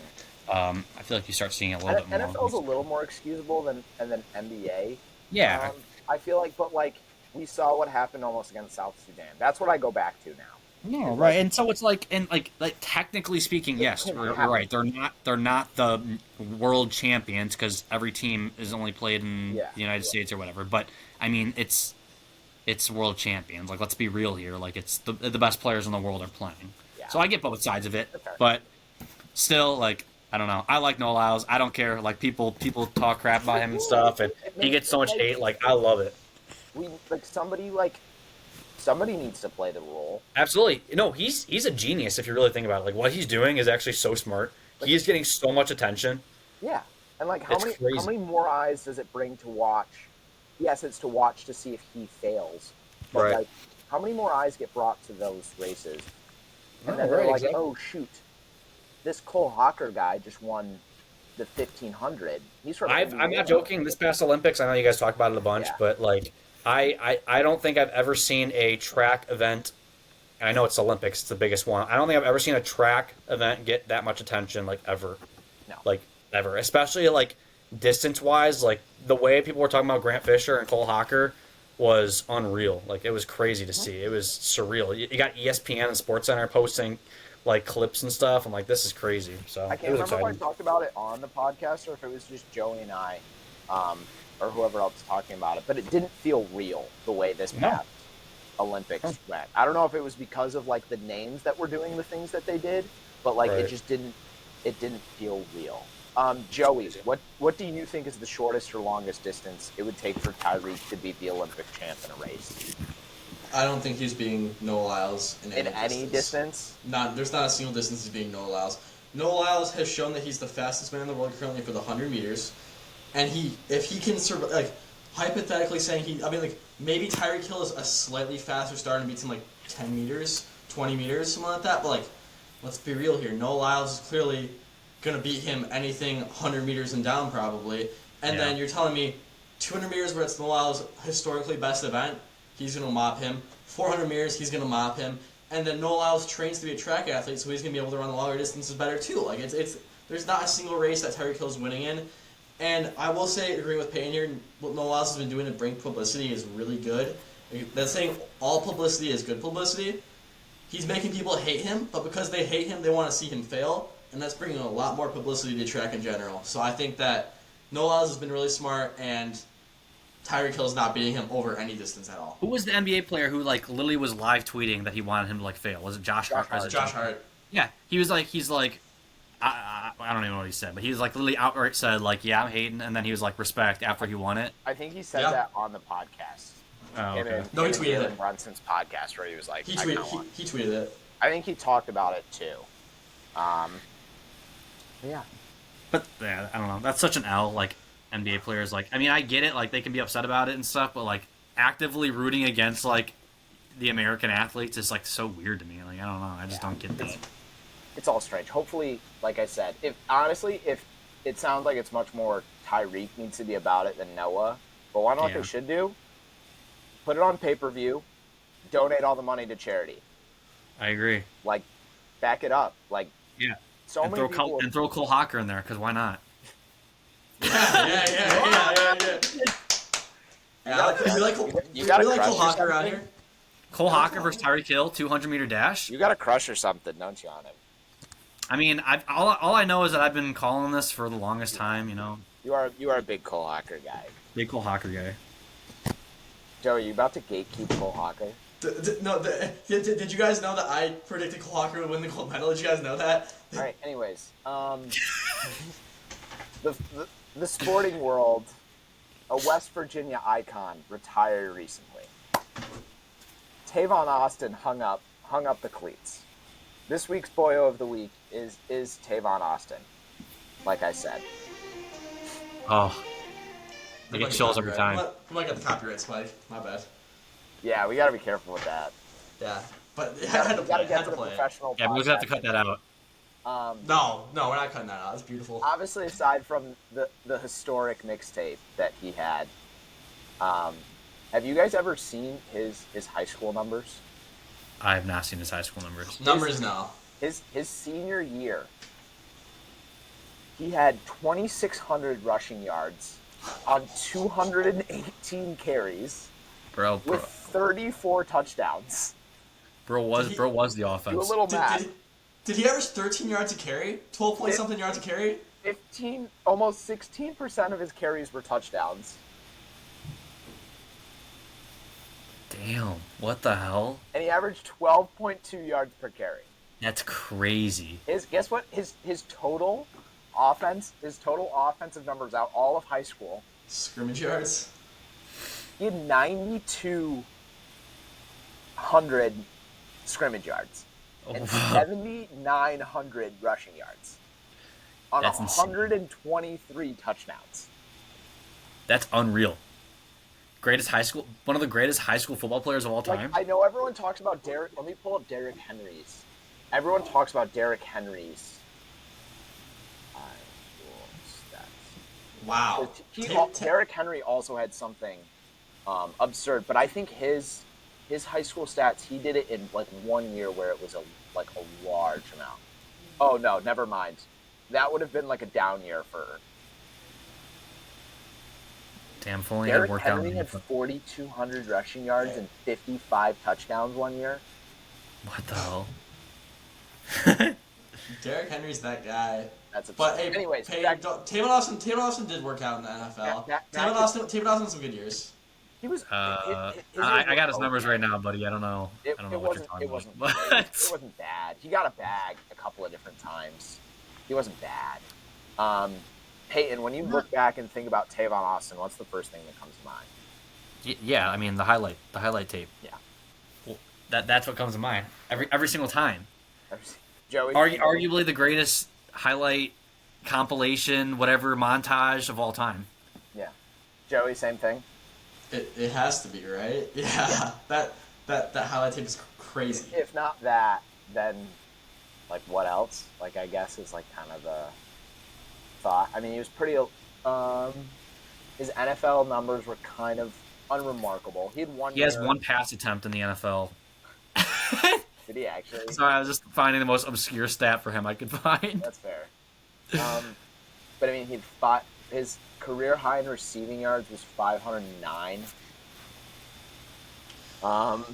E: I feel like you start seeing it a little bit more.
A: NFL's a little more excusable than NBA.
E: Yeah.
A: I feel like, but like we saw what happened almost against South Sudan. That's what I go back to now.
E: No, right, and so it's like, and like technically speaking, yes, you're right. They're not the world champions because every team is only played in the United States or whatever. But I mean, it's world champions. Like, let's be real here. Like, it's the best players in the world are playing. Yeah. So I get both sides of it, but still, like, I don't know. I like Noah Lyles. I don't care. Like, people talk crap about him and stuff, and he gets so much hate. Like, I love it.
A: Somebody needs to play the role.
C: Absolutely. No, he's a genius if you really think about it. Like, what he's doing is actually so smart. He is getting so much attention.
A: Yeah. And like how many more eyes does it bring to watch? Yes, it's to watch to see if he fails. But
C: right.
A: like how many more eyes get brought to those races? And then they're like, oh shoot. This Cole Hawker guy just won the 1500. He's from
C: I'm not joking. This past Olympics, I know you guys talk about it a bunch, but like I don't think I've ever seen a track event, and I know it's Olympics, it's the biggest one. I don't think I've ever seen a track event get that much attention, like, ever.
A: No.
C: Like, ever. Especially, like, distance-wise, like, the way people were talking about Grant Fisher and Cole Hawker was unreal. Like, it was crazy to see. It was surreal. You got ESPN and SportsCenter posting, like, clips and stuff. I'm like, this is crazy. So
A: I can't remember if I talked about it on the podcast or if it was just Joey and I, or whoever else was talking about it, but it didn't feel real the way this past Olympics went. I don't know if it was because of like the names that were doing the things that they did, but like it just didn't feel real. Joey, what do you think is the shortest or longest distance it would take for Tyreek to beat the Olympic champ in a race?
B: I don't think he's beating Noah Lyles in any
A: distance.
B: There's not a single distance he's beating Noah Lyles. Noah Lyles has shown that he's the fastest man in the world currently for the 100 meters. And if he can survive, like, hypothetically saying maybe Tyreek Hill is a slightly faster starter and beats him like 10 meters, 20 meters, something like that. But like, let's be real here. Noah Lyles is clearly gonna beat him anything 100 meters and down probably. And then you're telling me 200 meters where it's Noah Lyles' historically best event, he's gonna mop him. 400 meters, he's gonna mop him. And then Noah Lyles trains to be a track athlete, so he's gonna be able to run the longer distances better too. Like it's there's not a single race that Tyreek Hill's winning in. And I will say, agreeing with Peyton here, what Noah Lyles has been doing to bring publicity is really good. That's saying all publicity is good publicity. He's making people hate him, but because they hate him, they want to see him fail, and that's bringing a lot more publicity to track in general. So I think that Noah Lyles has been really smart, and Tyreek Hill's not beating him over any distance at all.
E: Who was the NBA player who like literally was live tweeting that he wanted him to like fail? Was it Josh Hart?
B: Josh Hart.
E: Yeah, he's like. I don't even know what he said, but he was like literally outright said like, "Yeah, I'm hating," and then he was like, "Respect" after he won it.
A: I think he said that on the podcast.
E: Oh, okay.
B: No, he tweeted it.
A: Brunson's podcast where he was like,
B: he tweeted it.
A: I think he talked about it too. Yeah.
E: But yeah, I don't know. That's such an L. Like NBA players, like, I mean, I get it. Like they can be upset about it and stuff, but like actively rooting against like the American athletes is like so weird to me. Like I don't know. I just don't get that.
A: It's all strange. Hopefully, like I said, if it sounds like it's much more Tyreek needs to be about it than Noah, but why not what they should do? Put it on pay-per-view, donate all the money to charity.
E: I agree.
A: Like, back it up. Like, so
E: and
A: many people...
E: throw Cole Hawker in there, because why not?
B: Yeah. Alex, you like Cole Hawker around here?
E: Cole Hawker versus Tyreek Hill, 200-meter dash?
A: You got a crush or something, don't you, on him?
E: I mean, all I know is that I've been calling this for the longest time, you know.
A: You are a big Cole Hawker guy.
E: Big Cole Hawker guy.
A: Joe, are you about to gatekeep Cole Hawker?
B: Did you guys know that I predicted Cole Hawker would win the gold medal? Did you guys know that?
A: All right. Anyways, the sporting world, a West Virginia icon retired recently. Tavon Austin hung up the cleats. This week's Boyo of the Week is Tavon Austin. Like I said.
E: Oh. I get chills every time.
B: We might get the copyright spike. My bad.
A: Yeah, we gotta be careful with that.
B: Yeah, but
A: I had to play it.
E: Yeah, we're gonna have to cut that out.
B: No, we're not cutting that out. It's beautiful.
A: Obviously, aside from the historic mixtape that he had, Have you guys ever seen his high school numbers?
E: I have not seen his high school numbers.
B: Numbers now.
A: His senior year, he had 2,600 rushing yards on 218 carries
E: Bro,
A: with 34 touchdowns.
E: bro was the
A: Do a
E: offense.
A: little math.
B: Did he average 13 yards a carry? 12 point something yards a carry?
A: almost 16% of his carries were touchdowns.
E: Damn, what the hell?
A: And he averaged 12.2 yards per carry.
E: That's crazy.
A: Guess what? His total offensive numbers out all of high school.
B: Scrimmage yards?
A: He had 9,200 scrimmage yards and 7,900 rushing yards on
E: That's insane.
A: 123 touchdowns.
E: That's unreal. One of the greatest high school football players of all
A: Like,
E: time.
A: I know everyone talks about Derrick. Let me pull up Derrick Henry's. Everyone talks about Derrick Henry's high school stats.
B: Wow.
A: Derrick Henry also had something absurd, but I think his high school stats, he did it in like 1 year where it was a large amount. Oh no, never mind. That would have been like a down year for
E: Damn, if only it
A: Derrick
E: worked out.
A: Henry had 4,200 rushing yards and 55 touchdowns 1 year.
E: What the hell?
B: Derrick Henry's that guy.
A: That's absurd.
B: But hey,
A: anyways,
B: Taven Austin did work out in the NFL. Taven Austin had some good years.
A: he was.
E: I got his numbers right now, buddy. I don't know. I don't know what you're talking about.
A: It wasn't bad. He got a bag a couple of different times. He wasn't bad. Peyton, when you look back and think about Tavon Austin, what's the first thing that comes to mind?
E: Yeah, I mean the highlight tape.
A: Yeah.
E: Well, that's what comes to mind every single time.
A: Joey,
E: Arguably the greatest highlight compilation, whatever montage of all time.
A: Yeah. Joey, same thing.
B: It has to be, right? Yeah. That highlight tape is crazy.
A: If not that, then like what else? Like I guess is like kind of the thought. I mean, he was pretty. His NFL numbers were kind of unremarkable. He
E: has one pass attempt in the NFL.
A: Did he actually?
E: Sorry, I was just finding the most obscure stat for him I could find.
A: That's fair. But I mean, his career high in receiving yards was 509.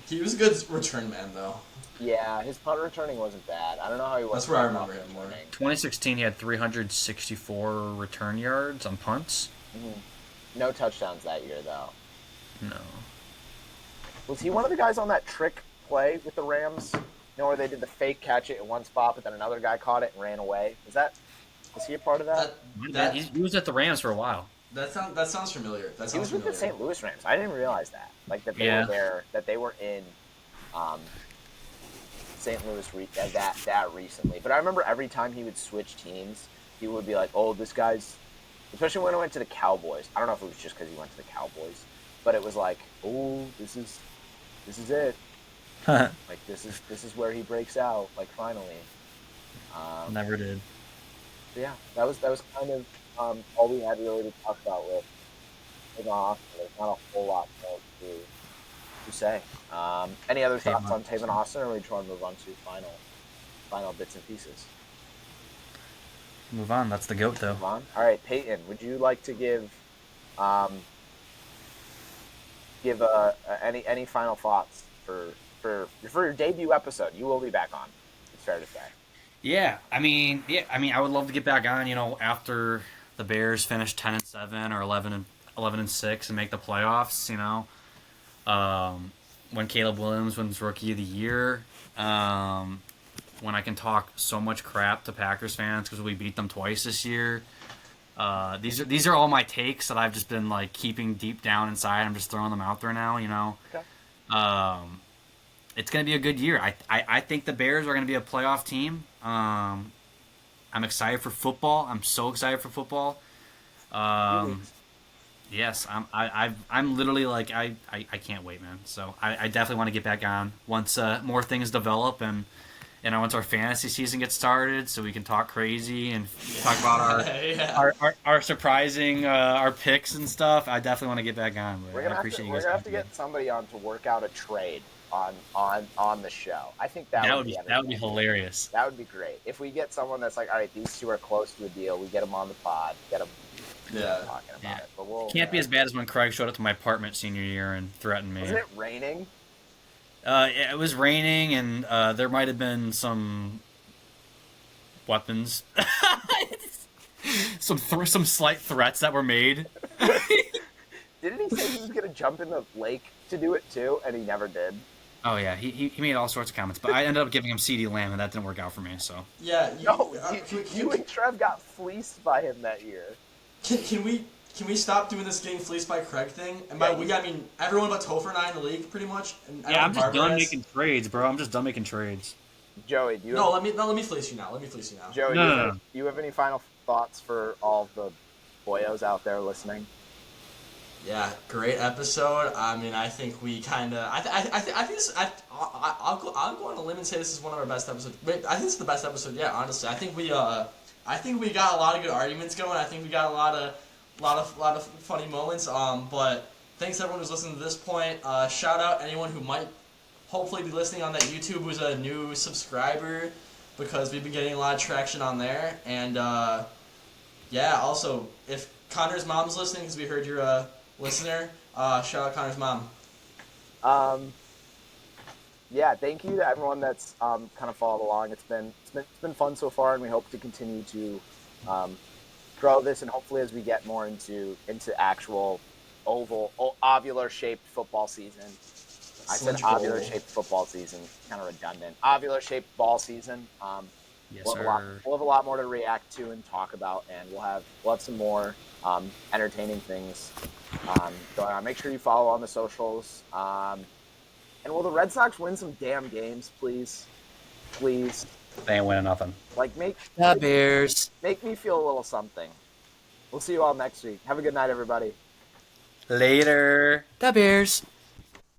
B: He was a good return man, though.
A: Yeah, his punt returning wasn't bad. I don't know how he was.
B: That's where I remember him more.
E: 2016, he had 364 return yards on punts.
A: Mm-hmm. No touchdowns that year, though.
E: No.
A: Was he one of the guys on that trick play with the Rams? You know, where they did the fake catch it in one spot, but then another guy caught it and ran away? Was he a part of that?
E: He was at the Rams for a while.
B: That sounds familiar.
A: He was with the St. Louis Rams. I didn't realize that. Like that they were there, that they were in St. Louis that recently. But I remember every time he would switch teams, he would be like, "Oh, this guy's," especially when he went to the Cowboys. I don't know if it was just because he went to the Cowboys, but it was like, "Oh, this is it." Like this is where he breaks out. Like finally.
E: Never did.
A: Yeah, that was kind of all we had really to talk about with Tavon Austin. There's not a whole lot more to say. Any other thoughts on Tavon Austin, or we just want to move on to final bits and pieces?
E: Move on. That's the GOAT, though.
A: Move on. All right, Peyton, would you like to give any final thoughts for your debut episode? You will be back on. It's fair to say.
E: Yeah, I mean, I would love to get back on. After the Bears finish 10-7 or 11-6 and make the playoffs. When Caleb Williams wins Rookie of the Year. When I can talk so much crap to Packers fans because we beat them twice this year. These are all my takes that I've just been like keeping deep down inside. I'm just throwing them out there now.
A: Okay.
E: It's going to be a good year. I think the Bears are going to be a playoff team. I'm excited for football. I'm so excited for football. Yes, I'm literally like I can't wait, man. So I definitely want to get back on once more things develop and once our fantasy season gets started, so we can talk crazy and talk about
B: Yeah.
E: our surprising our picks and stuff. I definitely want to get back on. But
A: We're
E: I
A: gonna
E: appreciate you
A: we're
E: guys
A: gonna have to
E: coming
A: get somebody on to work out a trade on the show. I think that would be
E: that would be
A: entertaining.
E: hilarious.
A: That would be great. If we get someone that's like, all right, these two are close to a deal, we get them on the pod, get them
B: Yeah.
A: talking about
E: Yeah.
A: it. But we'll
E: Can't be as bad as when Craig showed up to my apartment senior year and threatened me.
A: Wasn't it raining?
E: Yeah, it was raining, and there might have been some weapons, some slight threats that were made.
A: Didn't he say he was gonna jump in the lake to do it too, and he never did?
E: Oh yeah, he made all sorts of comments, but I ended up giving him CD Lamb, and that didn't work out for me. So
B: Yeah.
A: No, you and Trev got fleeced by him that year.
B: Can we stop doing this getting fleeced by Craig thing? And by we, I mean everyone but Topher and I in the league, pretty much. And
E: yeah, I'm just
B: Barbara
E: done
B: has-
E: making trades, bro. I'm just done making trades.
A: Joey, do you
B: No,
A: have,
B: let me fleece you now. Let me fleece you now.
A: Joey,
E: No.
A: do you have any final thoughts for all of the boyos out there listening?
B: Yeah, great episode. I mean, I think we kind of. I think this. I'll go on a limb and say this is one of our best episodes. Wait, I think it's the best episode. Yeah, honestly, I think we got a lot of good arguments going. I think we got a lot of funny moments. But thanks everyone who's listening to this point. Shout out anyone who might hopefully be listening on that YouTube who's a new subscriber, because we've been getting a lot of traction on there. And yeah, also if Connor's mom's listening, because we heard you're a listener, shout out Connor's mom.
A: Yeah, thank you to everyone that's kind of followed along. It's been fun so far, and we hope to continue to grow this, and hopefully as we get more into actual ovular shaped football season. I said
B: Cylindrical.
A: ovular shaped football season, kind of redundant. Ovular shaped ball season.
E: Yes,
A: We'll have a lot more to react to and talk about, and we'll have some more entertaining things going on. Make sure you follow on the socials. And will the Red Sox win some damn games, please? Please.
C: They ain't winning nothing.
A: Like, make
E: Bears.
A: me feel a little something. We'll see you all next week. Have a good night, everybody.
E: Later. The Bears.